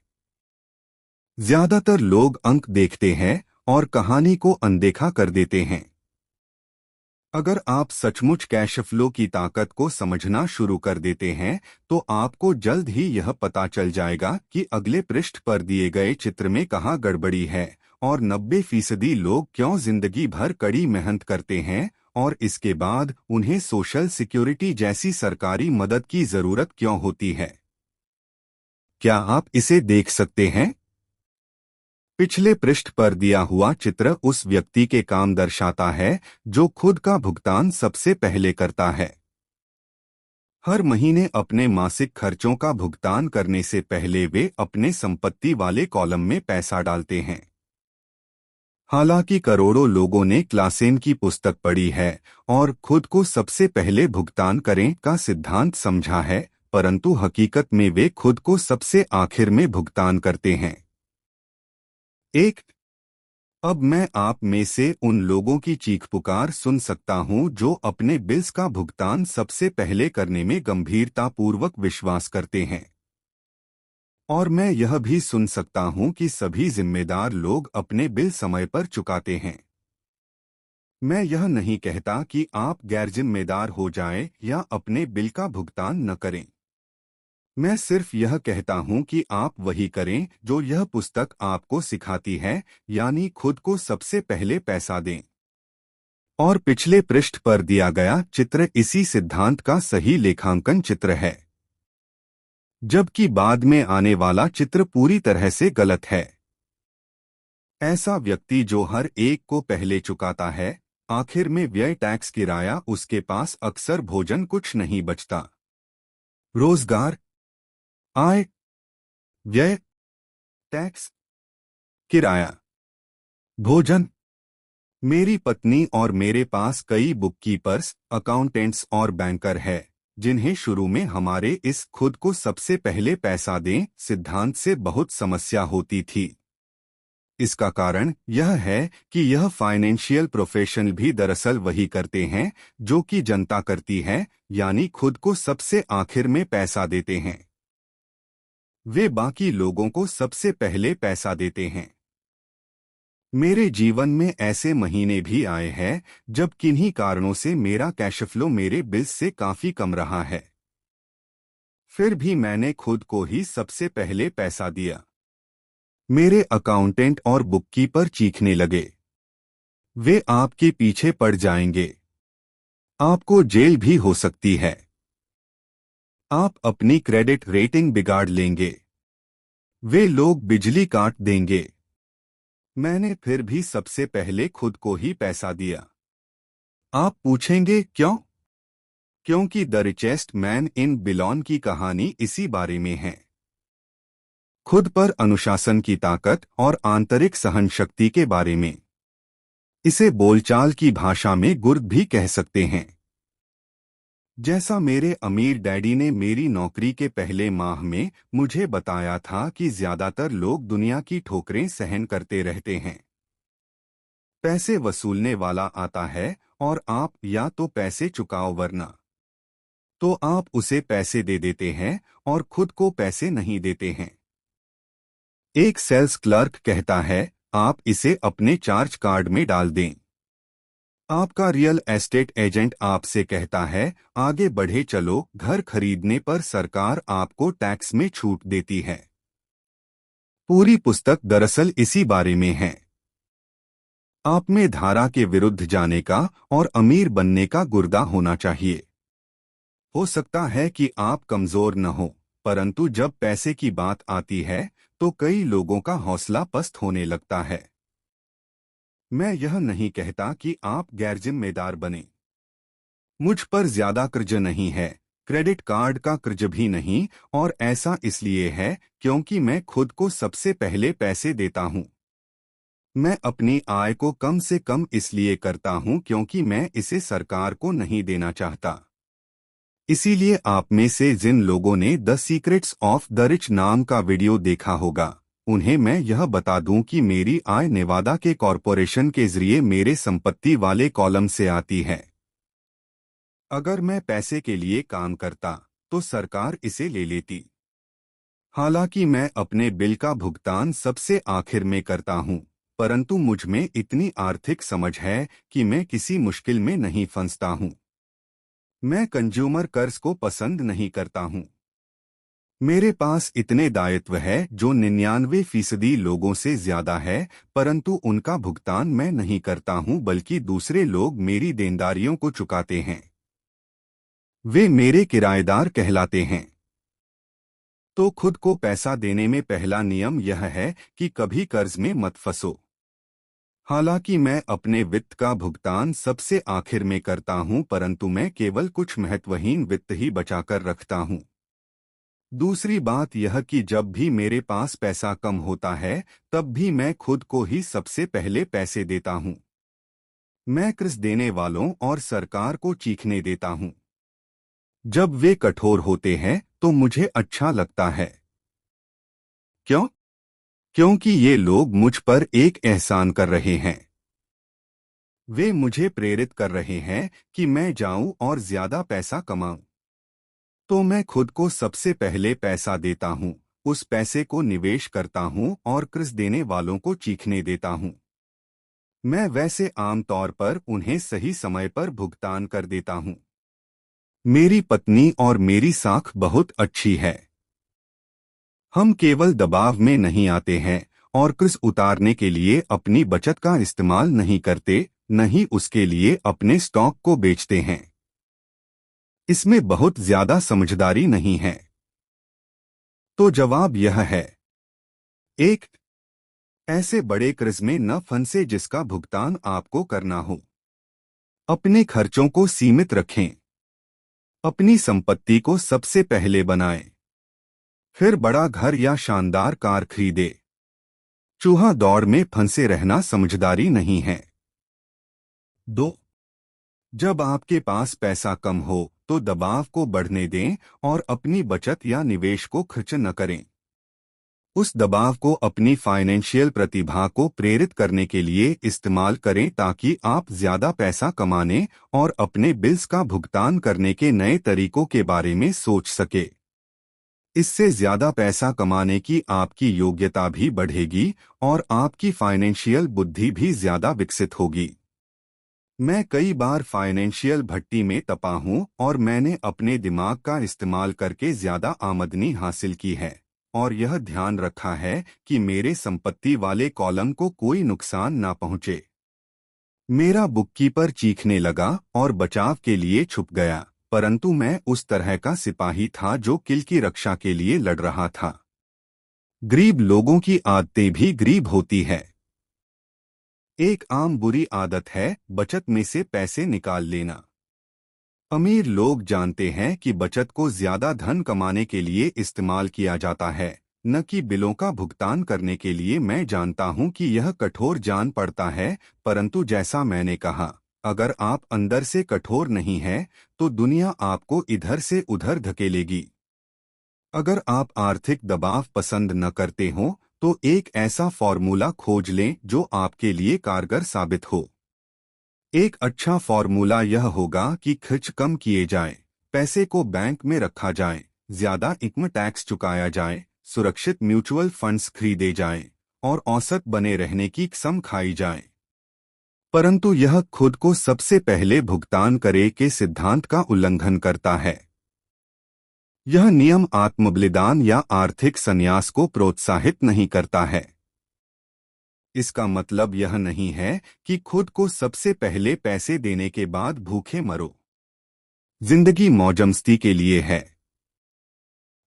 ज्यादातर लोग अंक देखते हैं और कहानी को अनदेखा कर देते हैं। अगर आप सचमुच कैश फ्लो की ताकत को समझना शुरू कर देते हैं, तो आपको जल्द ही यह पता चल जाएगा कि अगले पृष्ठ पर दिए गए चित्र में कहाँ गड़बड़ी है और 90% लोग क्यों जिंदगी भर कड़ी मेहनत करते हैं और इसके बाद उन्हें सोशल सिक्योरिटी जैसी सरकारी मदद की जरूरत क्यों होती है। क्या आप इसे देख सकते हैं? पिछले पृष्ठ पर दिया हुआ चित्र उस व्यक्ति के काम दर्शाता है जो खुद का भुगतान सबसे पहले करता है। हर महीने अपने मासिक खर्चों का भुगतान करने से पहले वे अपने संपत्ति वाले कॉलम में पैसा डालते हैं। हालांकि करोड़ों लोगों ने क्लासेन की पुस्तक पढ़ी है और खुद को सबसे पहले भुगतान करें का सिद्धांत समझा है, परंतु हकीकत में वे खुद को सबसे आखिर में भुगतान करते हैं। 1. अब मैं आप में से उन लोगों की चीख पुकार सुन सकता हूं जो अपने बिल्स का भुगतान सबसे पहले करने में गंभीरतापूर्वक विश्वास करते हैं। और मैं यह भी सुन सकता हूं कि सभी जिम्मेदार लोग अपने बिल समय पर चुकाते हैं। मैं यह नहीं कहता कि आप गैर जिम्मेदार हो जाएं या अपने बिल का भुगतान न करें। मैं सिर्फ यह कहता हूं कि आप वही करें जो यह पुस्तक आपको सिखाती है, यानी खुद को सबसे पहले पैसा दें। और पिछले पृष्ठ पर दिया गया चित्र इसी सिद्धांत का सही लेखांकन चित्र है, जबकि बाद में आने वाला चित्र पूरी तरह से गलत है। ऐसा व्यक्ति जो हर एक को पहले चुकाता है, आखिर में व्यय टैक्स किराया उसके पास अक्सर भोजन कुछ नहीं बचता। रोजगार, आय, व्यय, टैक्स, किराया, भोजन। मेरी पत्नी और मेरे पास कई बुककीपर्स, अकाउंटेंट्स और बैंकर हैं, जिन्हें शुरू में हमारे इस खुद को सबसे पहले पैसा दें सिद्धांत से बहुत समस्या होती थी। इसका कारण यह है कि यह फाइनेंशियल प्रोफेशनल भी दरअसल वही करते हैं जो कि जनता करती है, यानी खुद को सबसे आखिर में पैसा देते हैं। वे बाकी लोगों को सबसे पहले पैसा देते हैं। मेरे जीवन में ऐसे महीने भी आए हैं जब किन्हीं कारणों से मेरा कैश फ्लो मेरे बिल्स से काफी कम रहा है। फिर भी मैंने खुद को ही सबसे पहले पैसा दिया। मेरे अकाउंटेंट और बुककीपर चीखने लगे, वे आपके पीछे पड़ जाएंगे, आपको जेल भी हो सकती है, आप अपनी क्रेडिट रेटिंग बिगाड़ लेंगे, वे लोग बिजली काट देंगे। मैंने फिर भी सबसे पहले खुद को ही पैसा दिया। आप पूछेंगे क्यों? क्योंकि द रिचेस्ट मैन इन बिलॉन की कहानी इसी बारे में है। खुद पर अनुशासन की ताकत और आंतरिक सहनशक्ति के बारे में। इसे बोलचाल की भाषा में गुर्द भी कह सकते हैं। जैसा मेरे अमीर डैडी ने मेरी नौकरी के पहले माह में मुझे बताया था कि ज्यादातर लोग दुनिया की ठोकरें सहन करते रहते हैं। पैसे वसूलने वाला आता है और आप या तो पैसे चुकाओ वरना तो आप उसे पैसे दे देते हैं और खुद को पैसे नहीं देते हैं। एक सेल्स क्लर्क कहता है, आप इसे अपने चार्ज कार्ड में डाल दें। आपका रियल एस्टेट एजेंट आपसे कहता है, आगे बढ़े चलो, घर खरीदने पर सरकार आपको टैक्स में छूट देती है। पूरी पुस्तक दरअसल इसी बारे में है। आप में धारा के विरुद्ध जाने का और अमीर बनने का गुर्दा होना चाहिए। हो सकता है कि आप कमजोर न हो, परंतु जब पैसे की बात आती है तो कई लोगों का हौसला पस्त होने लगता है। मैं यह नहीं कहता कि आप गैर जिम्मेदार बने। मुझ पर ज्यादा कर्ज नहीं है, क्रेडिट कार्ड का कर्ज भी नहीं, और ऐसा इसलिए है क्योंकि मैं खुद को सबसे पहले पैसे देता हूं। मैं अपनी आय को कम से कम इसलिए करता हूं क्योंकि मैं इसे सरकार को नहीं देना चाहता। इसीलिए आप में से जिन लोगों ने the secrets of the rich नाम का वीडियो देखा होगा, उन्हें मैं यह बता दूं कि मेरी आय नेवादा के कॉरपोरेशन के जरिए मेरे संपत्ति वाले कॉलम से आती है। अगर मैं पैसे के लिए काम करता तो सरकार इसे ले लेती। हालांकि मैं अपने बिल का भुगतान सबसे आखिर में करता हूं, परंतु मुझ में इतनी आर्थिक समझ है कि मैं किसी मुश्किल में नहीं फंसता हूं। मैं कंज्यूमर कर्ज को पसंद नहीं करता हूं। मेरे पास इतने दायित्व है जो 99% लोगों से ज्यादा है, परंतु उनका भुगतान मैं नहीं करता हूं बल्कि दूसरे लोग मेरी देनदारियों को चुकाते हैं। वे मेरे किराएदार कहलाते हैं। तो खुद को पैसा देने में पहला नियम यह है कि कभी कर्ज में मत फंसो। हालांकि मैं अपने वित्त का भुगतान सबसे आखिर में करता हूं, परंतु मैं केवल कुछ महत्वहीन वित्त ही बचाकर रखता हूं। दूसरी बात यह कि जब भी मेरे पास पैसा कम होता है, तब भी मैं खुद को ही सबसे पहले पैसे देता हूं। मैं कर्ज देने वालों और सरकार को चीखने देता हूं। जब वे कठोर होते हैं तो मुझे अच्छा लगता है। क्यों? क्योंकि ये लोग मुझ पर एक एहसान कर रहे हैं। वे मुझे प्रेरित कर रहे हैं कि मैं जाऊं और ज्यादा पैसा कमाऊं। तो मैं खुद को सबसे पहले पैसा देता हूं, उस पैसे को निवेश करता हूं और कर्ज देने वालों को चीखने देता हूं। मैं वैसे आमतौर पर उन्हें सही समय पर भुगतान कर देता हूं। मेरी पत्नी और मेरी साख बहुत अच्छी है। हम केवल दबाव में नहीं आते हैं और कर्ज उतारने के लिए अपनी बचत का इस्तेमाल नहीं करते, न ही उसके लिए अपने स्टॉक को बेचते हैं। इसमें बहुत ज्यादा समझदारी नहीं है। तो जवाब यह है, एक, ऐसे बड़े कर्ज में न फंसे जिसका भुगतान आपको करना हो। अपने खर्चों को सीमित रखें। अपनी संपत्ति को सबसे पहले बनाएं, फिर बड़ा घर या शानदार कार खरीदे। चूहा दौड़ में फंसे रहना समझदारी नहीं है। दो, जब आपके पास पैसा कम हो तो दबाव को बढ़ने दें और अपनी बचत या निवेश को खर्च न करें। उस दबाव को अपनी फाइनेंशियल प्रतिभा को प्रेरित करने के लिए इस्तेमाल करें ताकि आप ज्यादा पैसा कमाने और अपने बिल्स का भुगतान करने के नए तरीकों के बारे में सोच सके। इससे ज्यादा पैसा कमाने की आपकी योग्यता भी बढ़ेगी और आपकी फाइनेंशियल बुद्धि भी ज्यादा विकसित होगी। मैं कई बार फाइनेंशियल भट्टी में तपा हूं और मैंने अपने दिमाग का इस्तेमाल करके ज्यादा आमदनी हासिल की है और यह ध्यान रखा है कि मेरे संपत्ति वाले कॉलम को कोई नुकसान ना पहुंचे। मेरा बुककीपर चीखने लगा और बचाव के लिए छुप गया, परंतु मैं उस तरह का सिपाही था जो किल की रक्षा के लिए लड़ रहा था। गरीब लोगों की आदतें भी गरीब होती है। एक आम बुरी आदत है बचत में से पैसे निकाल लेना। अमीर लोग जानते हैं कि बचत को ज्यादा धन कमाने के लिए इस्तेमाल किया जाता है, न कि बिलों का भुगतान करने के लिए। मैं जानता हूं कि यह कठोर जान पड़ता है, परंतु जैसा मैंने कहा, अगर आप अंदर से कठोर नहीं हैं, तो दुनिया आपको इधर से उधर धकेलेगी। अगर आप आर्थिक दबाव पसंद न करते हो, तो एक ऐसा फॉर्मूला खोज लें जो आपके लिए कारगर साबित हो। एक अच्छा फॉर्मूला यह होगा कि खर्च कम किए जाएं, पैसे को बैंक में रखा जाए, ज्यादा इनकम टैक्स चुकाया जाए, सुरक्षित म्यूचुअल फंड्स खरीदे जाएं और औसत बने रहने की कसम खाई जाए। परंतु यह खुद को सबसे पहले भुगतान करे के सिद्धांत का उल्लंघन करता है। यह नियम आत्मबलिदान या आर्थिक संन्यास को प्रोत्साहित नहीं करता है। इसका मतलब यह नहीं है कि खुद को सबसे पहले पैसे देने के बाद भूखे मरो। जिंदगी मौजमस्ती के लिए है।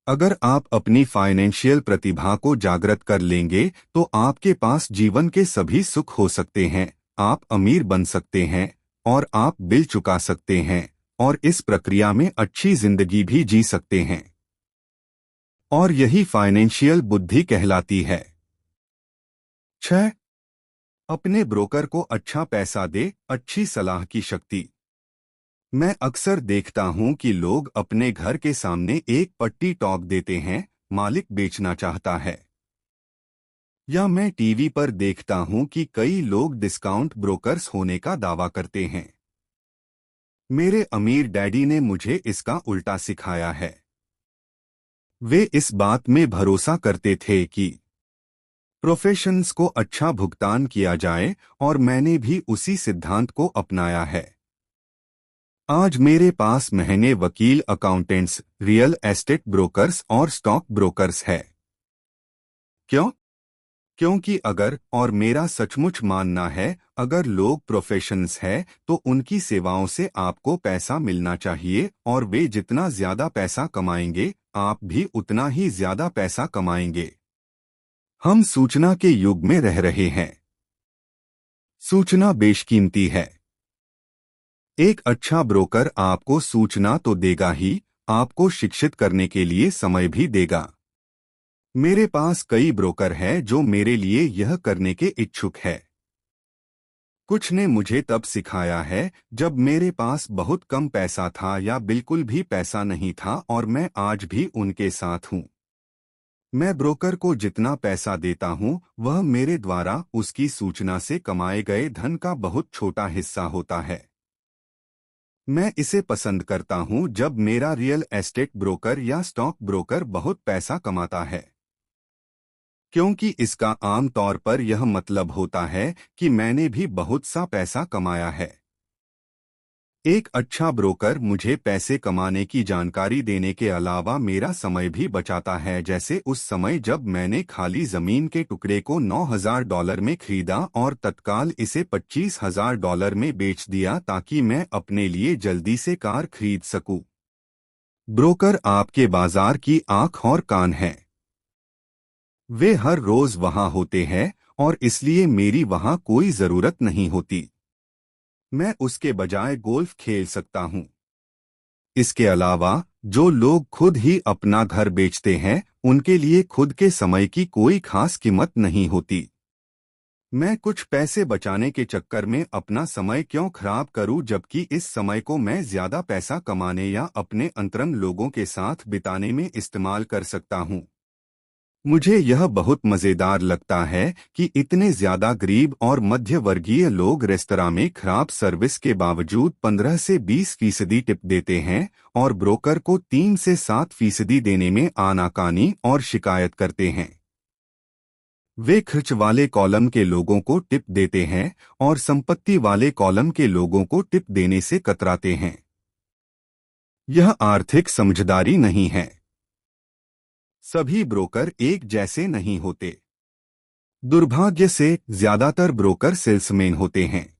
अगर आप अपनी फाइनेंशियल प्रतिभा को जागृत कर लेंगे तो आपके पास जीवन के सभी सुख हो सकते हैं। आप अमीर बन सकते हैं और आप बिल चुका सकते हैं और इस प्रक्रिया में अच्छी जिंदगी भी जी सकते हैं। और यही फाइनेंशियल बुद्धि कहलाती है। 6, अपने ब्रोकर को अच्छा पैसा दे, अच्छी सलाह की शक्ति। मैं अक्सर देखता हूं कि लोग अपने घर के सामने एक पट्टी टॉक देते हैं, मालिक बेचना चाहता है। या मैं टीवी पर देखता हूं कि कई लोग डिस्काउंट ब्रोकर्स होने का दावा करते हैं। मेरे अमीर डैडी ने मुझे इसका उल्टा सिखाया है। वे इस बात में भरोसा करते थे कि प्रोफेशंस को अच्छा भुगतान किया जाए और मैंने भी उसी सिद्धांत को अपनाया है। आज मेरे पास महंगे वकील, अकाउंटेंट्स, रियल एस्टेट ब्रोकर्स और स्टॉक ब्रोकर्स है। क्यों? क्योंकि अगर, और मेरा सचमुच मानना है, अगर लोग प्रोफेशंस है तो उनकी सेवाओं से आपको पैसा मिलना चाहिए और वे जितना ज्यादा पैसा कमाएंगे, आप भी उतना ही ज्यादा पैसा कमाएंगे। हम सूचना के युग में रह रहे हैं। सूचना बेशकीमती है। एक अच्छा ब्रोकर आपको सूचना तो देगा ही, आपको शिक्षित करने के लिए समय भी देगा। मेरे पास कई ब्रोकर हैं जो मेरे लिए यह करने के इच्छुक है। कुछ ने मुझे तब सिखाया है जब मेरे पास बहुत कम पैसा था या बिल्कुल भी पैसा नहीं था, और मैं आज भी उनके साथ हूं। मैं ब्रोकर को जितना पैसा देता हूं, वह मेरे द्वारा उसकी सूचना से कमाए गए धन का बहुत छोटा हिस्सा होता है। मैं इसे पसंद करता हूं जब मेरा रियल एस्टेट ब्रोकर या स्टॉक ब्रोकर बहुत पैसा कमाता है, क्योंकि इसका आम तौर पर यह मतलब होता है कि मैंने भी बहुत सा पैसा कमाया है। एक अच्छा ब्रोकर मुझे पैसे कमाने की जानकारी देने के अलावा मेरा समय भी बचाता है, जैसे उस समय जब मैंने खाली जमीन के टुकड़े को $9,000 में खरीदा और तत्काल इसे $25,000 में बेच दिया ताकि मैं अपने लिए जल्दी से कार खरीद सकूं। ब्रोकर आपके बाजार की आंख और कान हैं। वे हर रोज वहां होते हैं और इसलिए मेरी वहां कोई जरूरत नहीं होती। मैं उसके बजाय गोल्फ खेल सकता हूं। इसके अलावा जो लोग खुद ही अपना घर बेचते हैं, उनके लिए खुद के समय की कोई खास कीमत नहीं होती। मैं कुछ पैसे बचाने के चक्कर में अपना समय क्यों खराब करूं, जबकि इस समय को मैं ज्यादा पैसा कमाने या अपने अंतरंग लोगों के साथ बिताने में इस्तेमाल कर सकता हूं। मुझे यह बहुत मजेदार लगता है कि इतने ज्यादा गरीब और मध्य वर्गीय लोग रेस्तरां में खराब सर्विस के बावजूद 15 से 20% टिप देते हैं और ब्रोकर को 3 से 7% देने में आनाकानी और शिकायत करते हैं। वे खर्च वाले कॉलम के लोगों को टिप देते हैं और संपत्ति वाले कॉलम के लोगों को टिप देने से कतराते हैं। यह आर्थिक समझदारी नहीं है। सभी ब्रोकर एक जैसे नहीं होते। दुर्भाग्य से ज्यादातर ब्रोकर सेल्समैन होते हैं।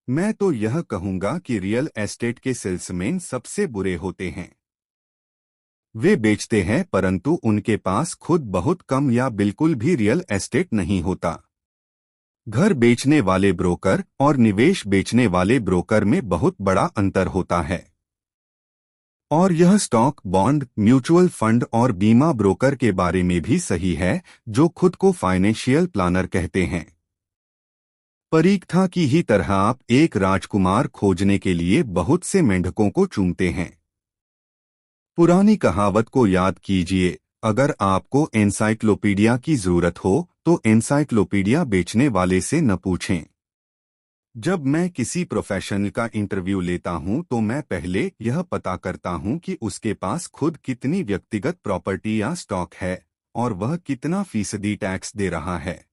मैं तो यह कहूंगा कि रियल एस्टेट के सेल्समैन सबसे बुरे होते हैं। वे बेचते हैं परंतु उनके पास खुद बहुत कम या बिल्कुल भी रियल एस्टेट नहीं होता। घर बेचने वाले ब्रोकर और निवेश बेचने वाले ब्रोकर में बहुत बड़ा अंतर होता है। और यह स्टॉक, बॉन्ड, म्यूचुअल फंड और बीमा ब्रोकर के बारे में भी सही है, जो खुद को फाइनेंशियल प्लानर कहते हैं। परीक्षा की ही तरह आप एक राजकुमार खोजने के लिए बहुत से मेंढकों को चुनते हैं। पुरानी कहावत को याद कीजिए, अगर आपको एनसाइक्लोपीडिया की जरूरत हो तो एनसाइक्लोपीडिया बेचने वाले से न पूछें। जब मैं किसी प्रोफेशनल का इंटरव्यू लेता हूं तो मैं पहले यह पता करता हूं कि उसके पास खुद कितनी व्यक्तिगत प्रॉपर्टी या स्टॉक है और वह कितना फीसदी टैक्स दे रहा है।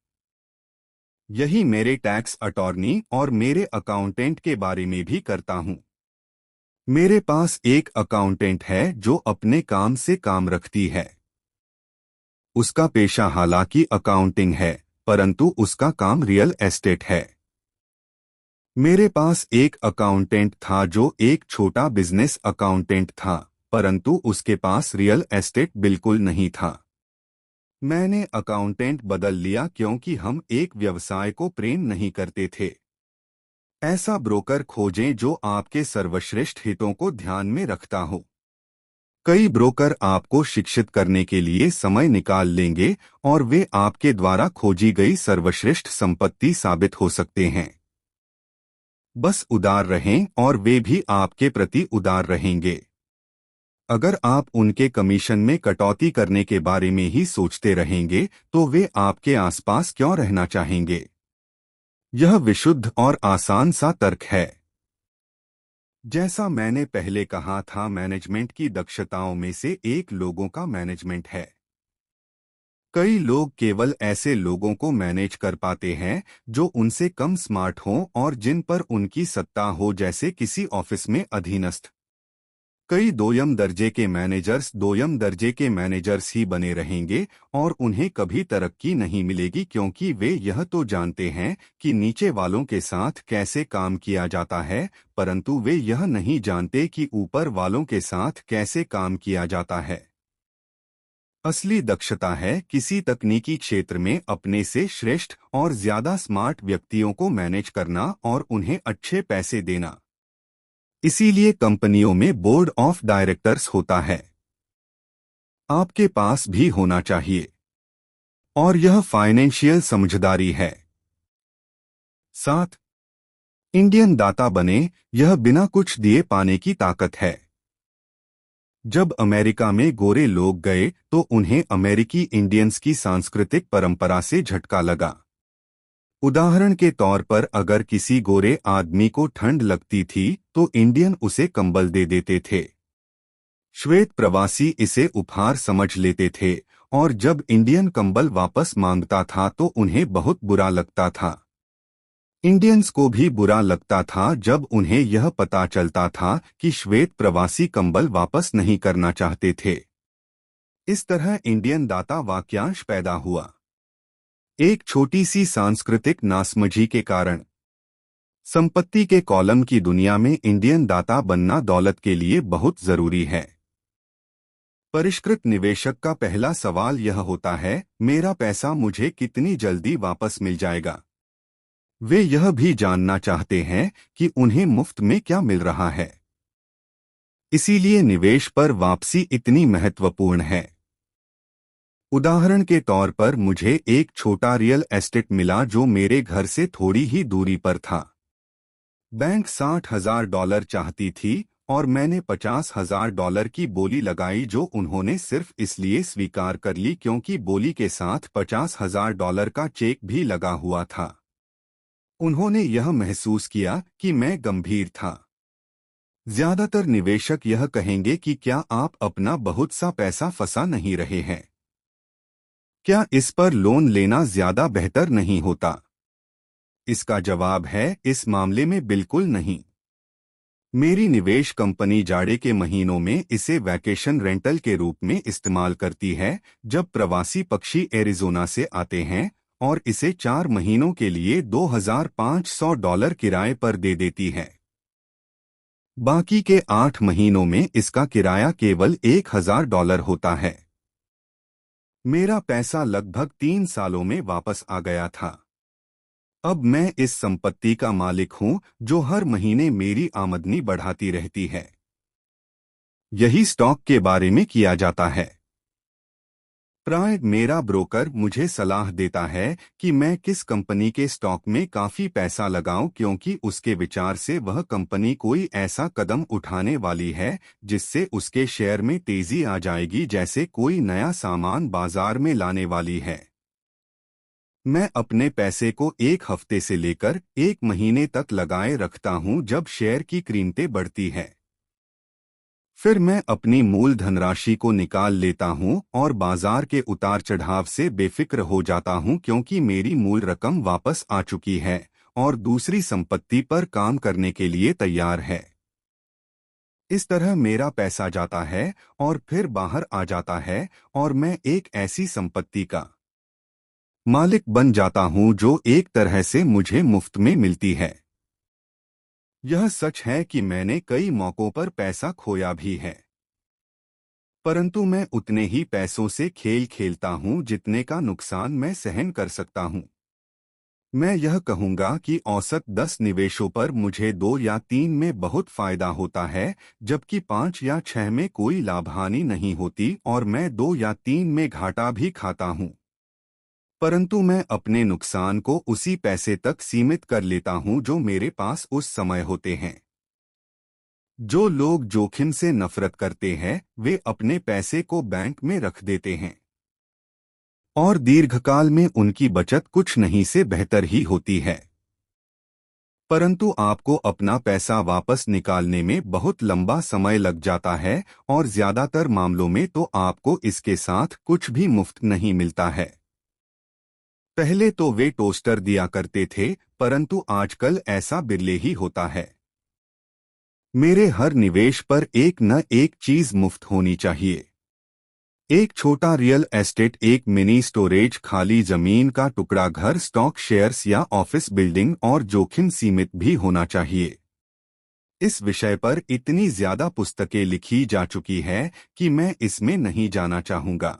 यही मेरे टैक्स अटॉर्नी और मेरे अकाउंटेंट के बारे में भी करता हूं। मेरे पास एक अकाउंटेंट है जो अपने काम से काम रखती है। उसका पेशा हालांकि अकाउंटिंग है, परंतु उसका काम रियल एस्टेट है। मेरे पास एक अकाउंटेंट था जो एक छोटा बिजनेस अकाउंटेंट था, परंतु उसके पास रियल एस्टेट बिल्कुल नहीं था। मैंने अकाउंटेंट बदल लिया क्योंकि हम एक व्यवसाय को प्रेम नहीं करते थे। ऐसा ब्रोकर खोजें जो आपके सर्वश्रेष्ठ हितों को ध्यान में रखता हो। कई ब्रोकर आपको शिक्षित करने के लिए समय निकाल लेंगे और वे आपके द्वारा खोजी गई सर्वश्रेष्ठ संपत्ति साबित हो सकते हैं। बस उदार रहें और वे भी आपके प्रति उदार रहेंगे। अगर आप उनके कमीशन में कटौती करने के बारे में ही सोचते रहेंगे तो वे आपके आसपास क्यों रहना चाहेंगे? यह विशुद्ध और आसान सा तर्क है। जैसा मैंने पहले कहा था, मैनेजमेंट की दक्षताओं में से एक लोगों का मैनेजमेंट है। कई लोग केवल ऐसे लोगों को मैनेज कर पाते हैं जो उनसे कम स्मार्ट हों और जिन पर उनकी सत्ता हो, जैसे किसी ऑफिस में अधीनस्थ। कई दोयम दर्जे के मैनेजर्स ही बने रहेंगे और उन्हें कभी तरक्की नहीं मिलेगी, क्योंकि वे यह तो जानते हैं कि नीचे वालों के साथ कैसे काम किया जाता है, परंतु वे यह नहीं जानते कि ऊपर वालों के साथ कैसे काम किया जाता है। असली दक्षता है किसी तकनीकी क्षेत्र में अपने से श्रेष्ठ और ज्यादा स्मार्ट व्यक्तियों को मैनेज करना और उन्हें अच्छे पैसे देना। इसीलिए कंपनियों में बोर्ड ऑफ डायरेक्टर्स होता है। आपके पास भी होना चाहिए। और यह फाइनेंशियल समझदारी है। 7. इंडियन दाता बने, यह बिना कुछ दिए पाने की ताकत है। जब अमेरिका में गोरे लोग गए तो उन्हें अमेरिकी इंडियंस की सांस्कृतिक परंपरा से झटका लगा। उदाहरण के तौर पर अगर किसी गोरे आदमी को ठंड लगती थी तो इंडियन उसे कंबल दे देते थे। श्वेत प्रवासी इसे उपहार समझ लेते थे और जब इंडियन कंबल वापस मांगता था तो उन्हें बहुत बुरा लगता था। इंडियंस को भी बुरा लगता था जब उन्हें यह पता चलता था कि श्वेत प्रवासी कंबल वापस नहीं करना चाहते थे। इस तरह इंडियन दाता वाक्यांश पैदा हुआ। एक छोटी सी सांस्कृतिक नासमझी के कारण संपत्ति के कॉलम की दुनिया में इंडियन दाता बनना दौलत के लिए बहुत जरूरी है। परिष्कृत निवेशक का पहला सवाल यह होता है, मेरा पैसा मुझे कितनी जल्दी वापस मिल जाएगा। वे यह भी जानना चाहते हैं कि उन्हें मुफ्त में क्या मिल रहा है। इसीलिए निवेश पर वापसी इतनी महत्वपूर्ण है। उदाहरण के तौर पर मुझे एक छोटा रियल एस्टेट मिला जो मेरे घर से थोड़ी ही दूरी पर था। बैंक $60,000 चाहती थी और मैंने $50,000 की बोली लगाई जो उन्होंने सिर्फ इसलिए स्वीकार कर ली क्योंकि बोली के साथ $50,000 का चेक भी लगा हुआ था। उन्होंने यह महसूस किया कि मैं गंभीर था। ज्यादातर निवेशक यह कहेंगे कि क्या आप अपना बहुत सा पैसा फंसा नहीं रहे हैं? क्या इस पर लोन लेना ज्यादा बेहतर नहीं होता? इसका जवाब है, इस मामले में बिल्कुल नहीं। मेरी निवेश कंपनी जाड़े के महीनों में इसे वैकेशन रेंटल के रूप में इस्तेमाल करती है, जब प्रवासी पक्षी एरिज़ोना से आते हैं, और इसे 4 महीनों के लिए $2,500 किराए पर दे देती है। बाकी के 8 महीनों में इसका किराया केवल $1,000 होता है। मेरा पैसा लगभग 3 सालों में वापस आ गया था। अब मैं इस संपत्ति का मालिक हूं जो हर महीने मेरी आमदनी बढ़ाती रहती है। यही स्टॉक के बारे में किया जाता है। प्राय मेरा ब्रोकर मुझे सलाह देता है कि मैं किस कंपनी के स्टॉक में काफी पैसा लगाऊं क्योंकि उसके विचार से वह कंपनी कोई ऐसा कदम उठाने वाली है जिससे उसके शेयर में तेजी आ जाएगी, जैसे कोई नया सामान बाजार में लाने वाली है। मैं अपने पैसे को 1 हफ्ते से लेकर 1 महीने तक लगाए रखता हूं जब शेयर की कीमतें बढ़ती है। फिर मैं अपनी मूल धनराशि को निकाल लेता हूं और बाजार के उतार चढ़ाव से बेफिक्र हो जाता हूं क्योंकि मेरी मूल रकम वापस आ चुकी है और दूसरी संपत्ति पर काम करने के लिए तैयार है। इस तरह मेरा पैसा जाता है और फिर बाहर आ जाता है और मैं एक ऐसी संपत्ति का मालिक बन जाता हूं जो एक तरह से मुझे मुफ्त में मिलती है। यह सच है कि मैंने कई मौकों पर पैसा खोया भी है, परंतु मैं उतने ही पैसों से खेल खेलता हूं जितने का नुकसान मैं सहन कर सकता हूं। मैं यह कहूंगा कि औसत 10 निवेशों पर मुझे 2 या 3 में बहुत फायदा होता है, जबकि 5 या 6 में कोई लाभहानि नहीं होती और मैं 2 या 3 में घाटा भी खाता हूं। परंतु मैं अपने नुकसान को उसी पैसे तक सीमित कर लेता हूं जो मेरे पास उस समय होते हैं। जो लोग जोखिम से नफरत करते हैं वे अपने पैसे को बैंक में रख देते हैं और दीर्घकाल में उनकी बचत कुछ नहीं से बेहतर ही होती है। परंतु आपको अपना पैसा वापस निकालने में बहुत लंबा समय लग जाता है और ज्यादातर मामलों में तो आपको इसके साथ कुछ भी मुफ्त नहीं मिलता है। पहले तो वे टोस्टर दिया करते थे, परंतु आजकल ऐसा बिरले ही होता है। मेरे हर निवेश पर एक न एक चीज मुफ्त होनी चाहिए। एक छोटा रियल एस्टेट, एक मिनी स्टोरेज, खाली जमीन का टुकड़ा, घर, स्टॉक, शेयर्स या ऑफिस बिल्डिंग और जोखिम सीमित भी होना चाहिए। इस विषय पर इतनी ज्यादा पुस्तकें लिखी जा चुकी है कि मैं इसमें नहीं जाना चाहूंगा।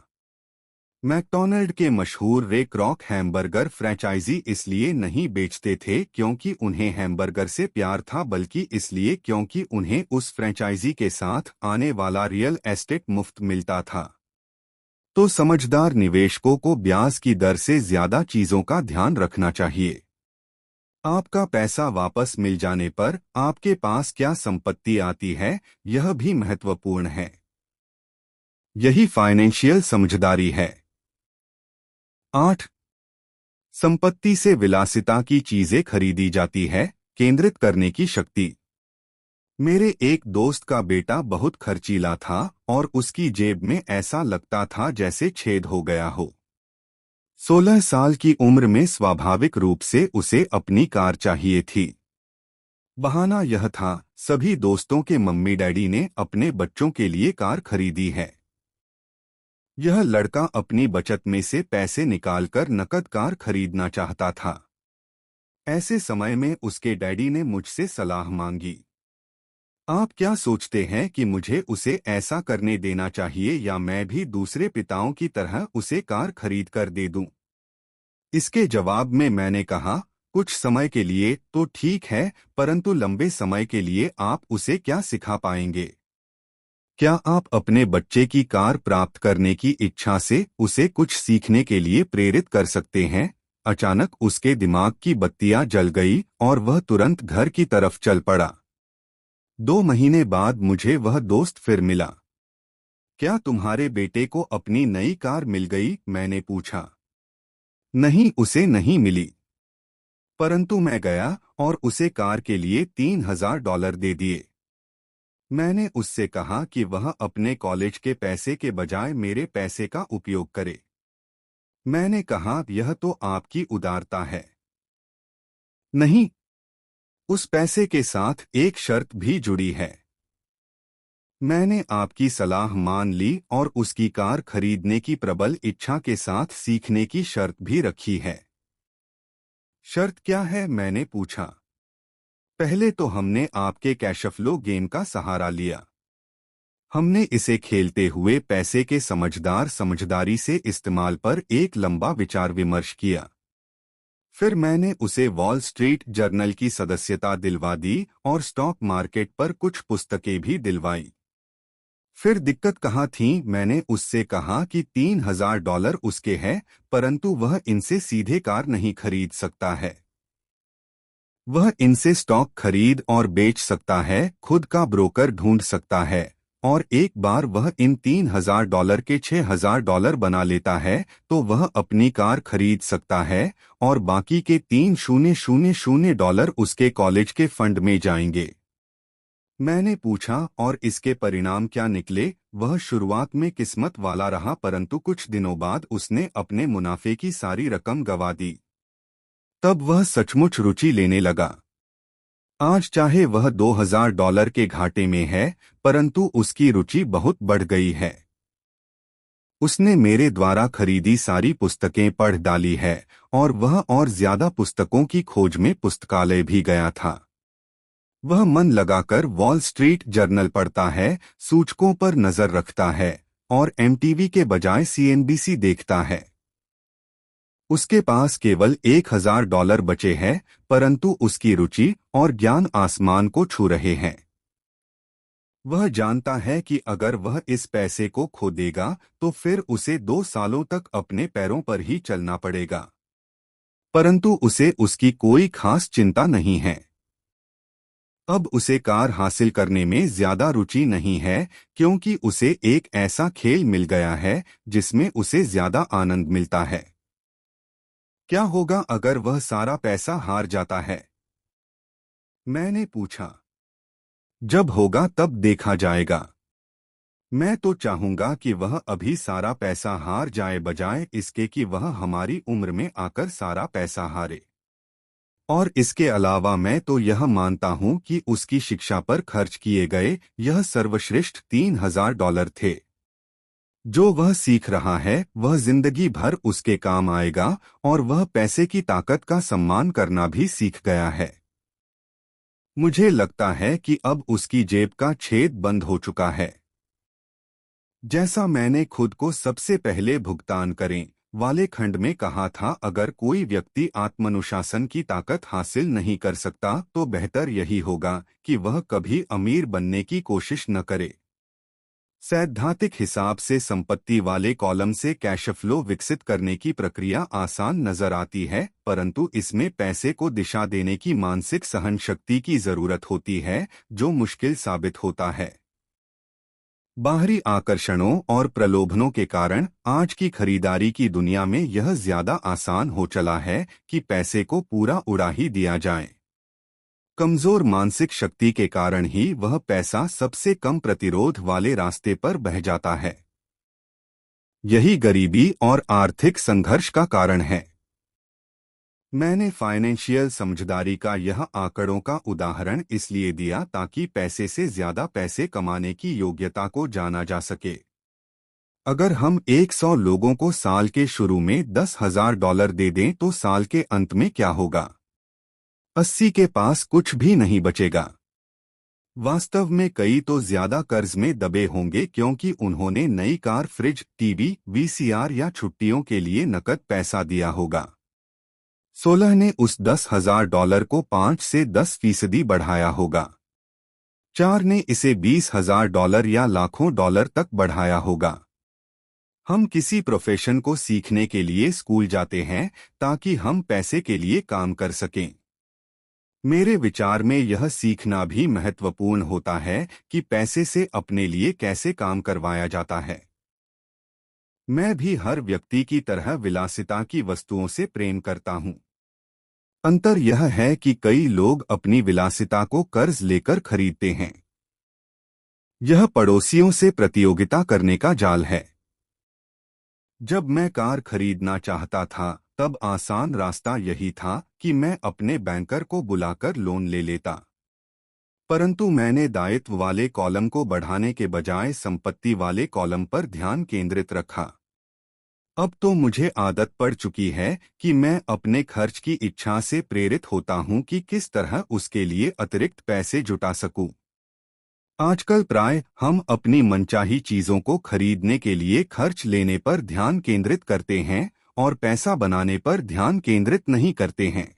मैकडॉनल्ड के मशहूर रे क्रॉक हैमबर्गर फ्रैंचाइजी इसलिए नहीं बेचते थे क्योंकि उन्हें हैमबर्गर से प्यार था, बल्कि इसलिए क्योंकि उन्हें उस फ्रैंचाइजी के साथ आने वाला रियल एस्टेट मुफ्त मिलता था। तो समझदार निवेशकों को ब्याज की दर से ज्यादा चीजों का ध्यान रखना चाहिए। आपका पैसा वापस मिल जाने पर आपके पास क्या संपत्ति आती है, यह भी महत्वपूर्ण है। यही फाइनेंशियल समझदारी है। 8. संपत्ति से विलासिता की चीजें खरीदी जाती है, केंद्रित करने की शक्ति। मेरे एक दोस्त का बेटा बहुत खर्चीला था और उसकी जेब में ऐसा लगता था जैसे छेद हो गया हो। 16 साल की उम्र में स्वाभाविक रूप से उसे अपनी कार चाहिए थी। बहाना यह था, सभी दोस्तों के मम्मी डैडी ने अपने बच्चों के लिए कार खरीदी है। यह लड़का अपनी बचत में से पैसे निकालकर नकद कार खरीदना चाहता था। ऐसे समय में उसके डैडी ने मुझसे सलाह मांगी। आप क्या सोचते हैं कि मुझे उसे ऐसा करने देना चाहिए या मैं भी दूसरे पिताओं की तरह उसे कार खरीद कर दे दूं? इसके जवाब में मैंने कहा, कुछ समय के लिए तो ठीक है, परंतु लंबे समय के लिए आप उसे क्या सिखा पाएंगे? क्या आप अपने बच्चे की कार प्राप्त करने की इच्छा से उसे कुछ सीखने के लिए प्रेरित कर सकते हैं? अचानक उसके दिमाग की बत्तियां जल गई और वह तुरंत घर की तरफ चल पड़ा। 2 महीने बाद मुझे वह दोस्त फिर मिला। क्या तुम्हारे बेटे को अपनी नई कार मिल गई? मैंने पूछा। नहीं, उसे नहीं मिली। परंतु मैं गया और उसे कार के लिए $3000 दे दिए। मैंने उससे कहा कि वह अपने कॉलेज के पैसे के बजाय मेरे पैसे का उपयोग करे। मैंने कहा, यह तो आपकी उदारता है। नहीं, उस पैसे के साथ एक शर्त भी जुड़ी है। मैंने आपकी सलाह मान ली और उसकी कार खरीदने की प्रबल इच्छा के साथ सीखने की शर्त भी रखी है। शर्त क्या है? मैंने पूछा। पहले तो हमने आपके कैशफ्लो गेम का सहारा लिया। हमने इसे खेलते हुए पैसे के समझदारी से इस्तेमाल पर एक लंबा विचार विमर्श किया। फिर मैंने उसे वॉल स्ट्रीट जर्नल की सदस्यता दिलवा दी और स्टॉक मार्केट पर कुछ पुस्तकें भी दिलवाई। फिर दिक्कत कहाँ थी? मैंने उससे कहा कि $3000 उसके हैं, परंतु वह इनसे सीधे कार नहीं खरीद सकता है। वह इनसे स्टॉक खरीद और बेच सकता है, खुद का ब्रोकर ढूंढ सकता है, और एक बार वह इन $3000 के $6000 बना लेता है तो वह अपनी कार खरीद सकता है और बाकी के $3000 उसके कॉलेज के फंड में जाएंगे। मैंने पूछा, और इसके परिणाम क्या निकले? वह शुरुआत में किस्मत वाला रहा, परंतु कुछ दिनों बाद उसने अपने मुनाफे की सारी रकम गंवा दी। तब वह सचमुच रुचि लेने लगा। आज चाहे वह $2000 के घाटे में है, परंतु उसकी रुचि बहुत बढ़ गई है। उसने मेरे द्वारा खरीदी सारी पुस्तकें पढ़ डाली है और वह और ज्यादा पुस्तकों की खोज में पुस्तकालय भी गया था। वह मन लगाकर वॉल स्ट्रीट जर्नल पढ़ता है, सूचकों पर नजर रखता है और एमटीवी के बजाय सीएनबीसी देखता है। उसके पास केवल $1000 बचे हैं, परंतु उसकी रुचि और ज्ञान आसमान को छू रहे हैं। वह जानता है कि अगर वह इस पैसे को खो देगा तो फिर उसे 2 सालों तक अपने पैरों पर ही चलना पड़ेगा। परंतु उसे उसकी कोई खास चिंता नहीं है। अब उसे कार हासिल करने में ज्यादा रुचि नहीं है, क्योंकि उसे एक ऐसा खेल मिल गया है जिसमें उसे ज्यादा आनंद मिलता है। क्या होगा अगर वह सारा पैसा हार जाता है? मैंने पूछा। जब होगा तब देखा जाएगा। मैं तो चाहूंगा कि वह अभी सारा पैसा हार जाए, बजाय इसके कि वह हमारी उम्र में आकर सारा पैसा हारे। और इसके अलावा मैं तो यह मानता हूं कि उसकी शिक्षा पर खर्च किए गए यह सर्वश्रेष्ठ $3000 थे। जो वह सीख रहा है वह जिंदगी भर उसके काम आएगा और वह पैसे की ताकत का सम्मान करना भी सीख गया है। मुझे लगता है कि अब उसकी जेब का छेद बंद हो चुका है। जैसा मैंने खुद को सबसे पहले भुगतान करें वाले खंड में कहा था, अगर कोई व्यक्ति आत्मानुशासन की ताकत हासिल नहीं कर सकता तो बेहतर यही होगा कि वह कभी अमीर बनने की कोशिश न करे। सैद्धांतिक हिसाब से संपत्ति वाले कॉलम से कैशफ्लो विकसित करने की प्रक्रिया आसान नजर आती है, परंतु इसमें पैसे को दिशा देने की मानसिक सहन शक्ति की जरूरत होती है, जो मुश्किल साबित होता है। बाहरी आकर्षणों और प्रलोभनों के कारण आज की खरीदारी की दुनिया में यह ज्यादा आसान हो चला है कि पैसे को पूरा उड़ा ही दिया जाए। कमजोर मानसिक शक्ति के कारण ही वह पैसा सबसे कम प्रतिरोध वाले रास्ते पर बह जाता है। यही गरीबी और आर्थिक संघर्ष का कारण है। मैंने फाइनेंशियल समझदारी का यह आंकड़ों का उदाहरण इसलिए दिया ताकि पैसे से ज्यादा पैसे कमाने की योग्यता को जाना जा सके। अगर हम 100 लोगों को साल के शुरू में $10,000 दे दें तो साल के अंत में क्या होगा? 80 के पास कुछ भी नहीं बचेगा। वास्तव में कई तो ज्यादा कर्ज में दबे होंगे क्योंकि उन्होंने नई कार, फ्रिज, टीवी, वीसीआर या छुट्टियों के लिए नकद पैसा दिया होगा। 16 ने उस $10,000 को 5 से 10% बढ़ाया होगा। 4 ने इसे $20,000 या लाखों डॉलर तक बढ़ाया होगा। हम किसी प्रोफेशन को सीखने के लिए स्कूल जाते हैं ताकि हम पैसे के लिए काम कर सकें। मेरे विचार में यह सीखना भी महत्वपूर्ण होता है कि पैसे से अपने लिए कैसे काम करवाया जाता है। मैं भी हर व्यक्ति की तरह विलासिता की वस्तुओं से प्रेम करता हूं। अंतर यह है कि कई लोग अपनी विलासिता को कर्ज लेकर खरीदते हैं। यह पड़ोसियों से प्रतियोगिता करने का जाल है। जब मैं कार खरीदना चाहता था तब आसान रास्ता यही था कि मैं अपने बैंकर को बुलाकर लोन ले लेता। परंतु मैंने दायित्व वाले कॉलम को बढ़ाने के बजाय संपत्ति वाले कॉलम पर ध्यान केंद्रित रखा। अब तो मुझे आदत पड़ चुकी है कि मैं अपने खर्च की इच्छा से प्रेरित होता हूं कि किस तरह उसके लिए अतिरिक्त पैसे जुटा सकूं। आजकल प्राय हम अपनी मनचाही चीजों को खरीदने के लिए खर्च लेने पर ध्यान केंद्रित करते हैं और पैसा बनाने पर ध्यान केंद्रित नहीं करते हैं।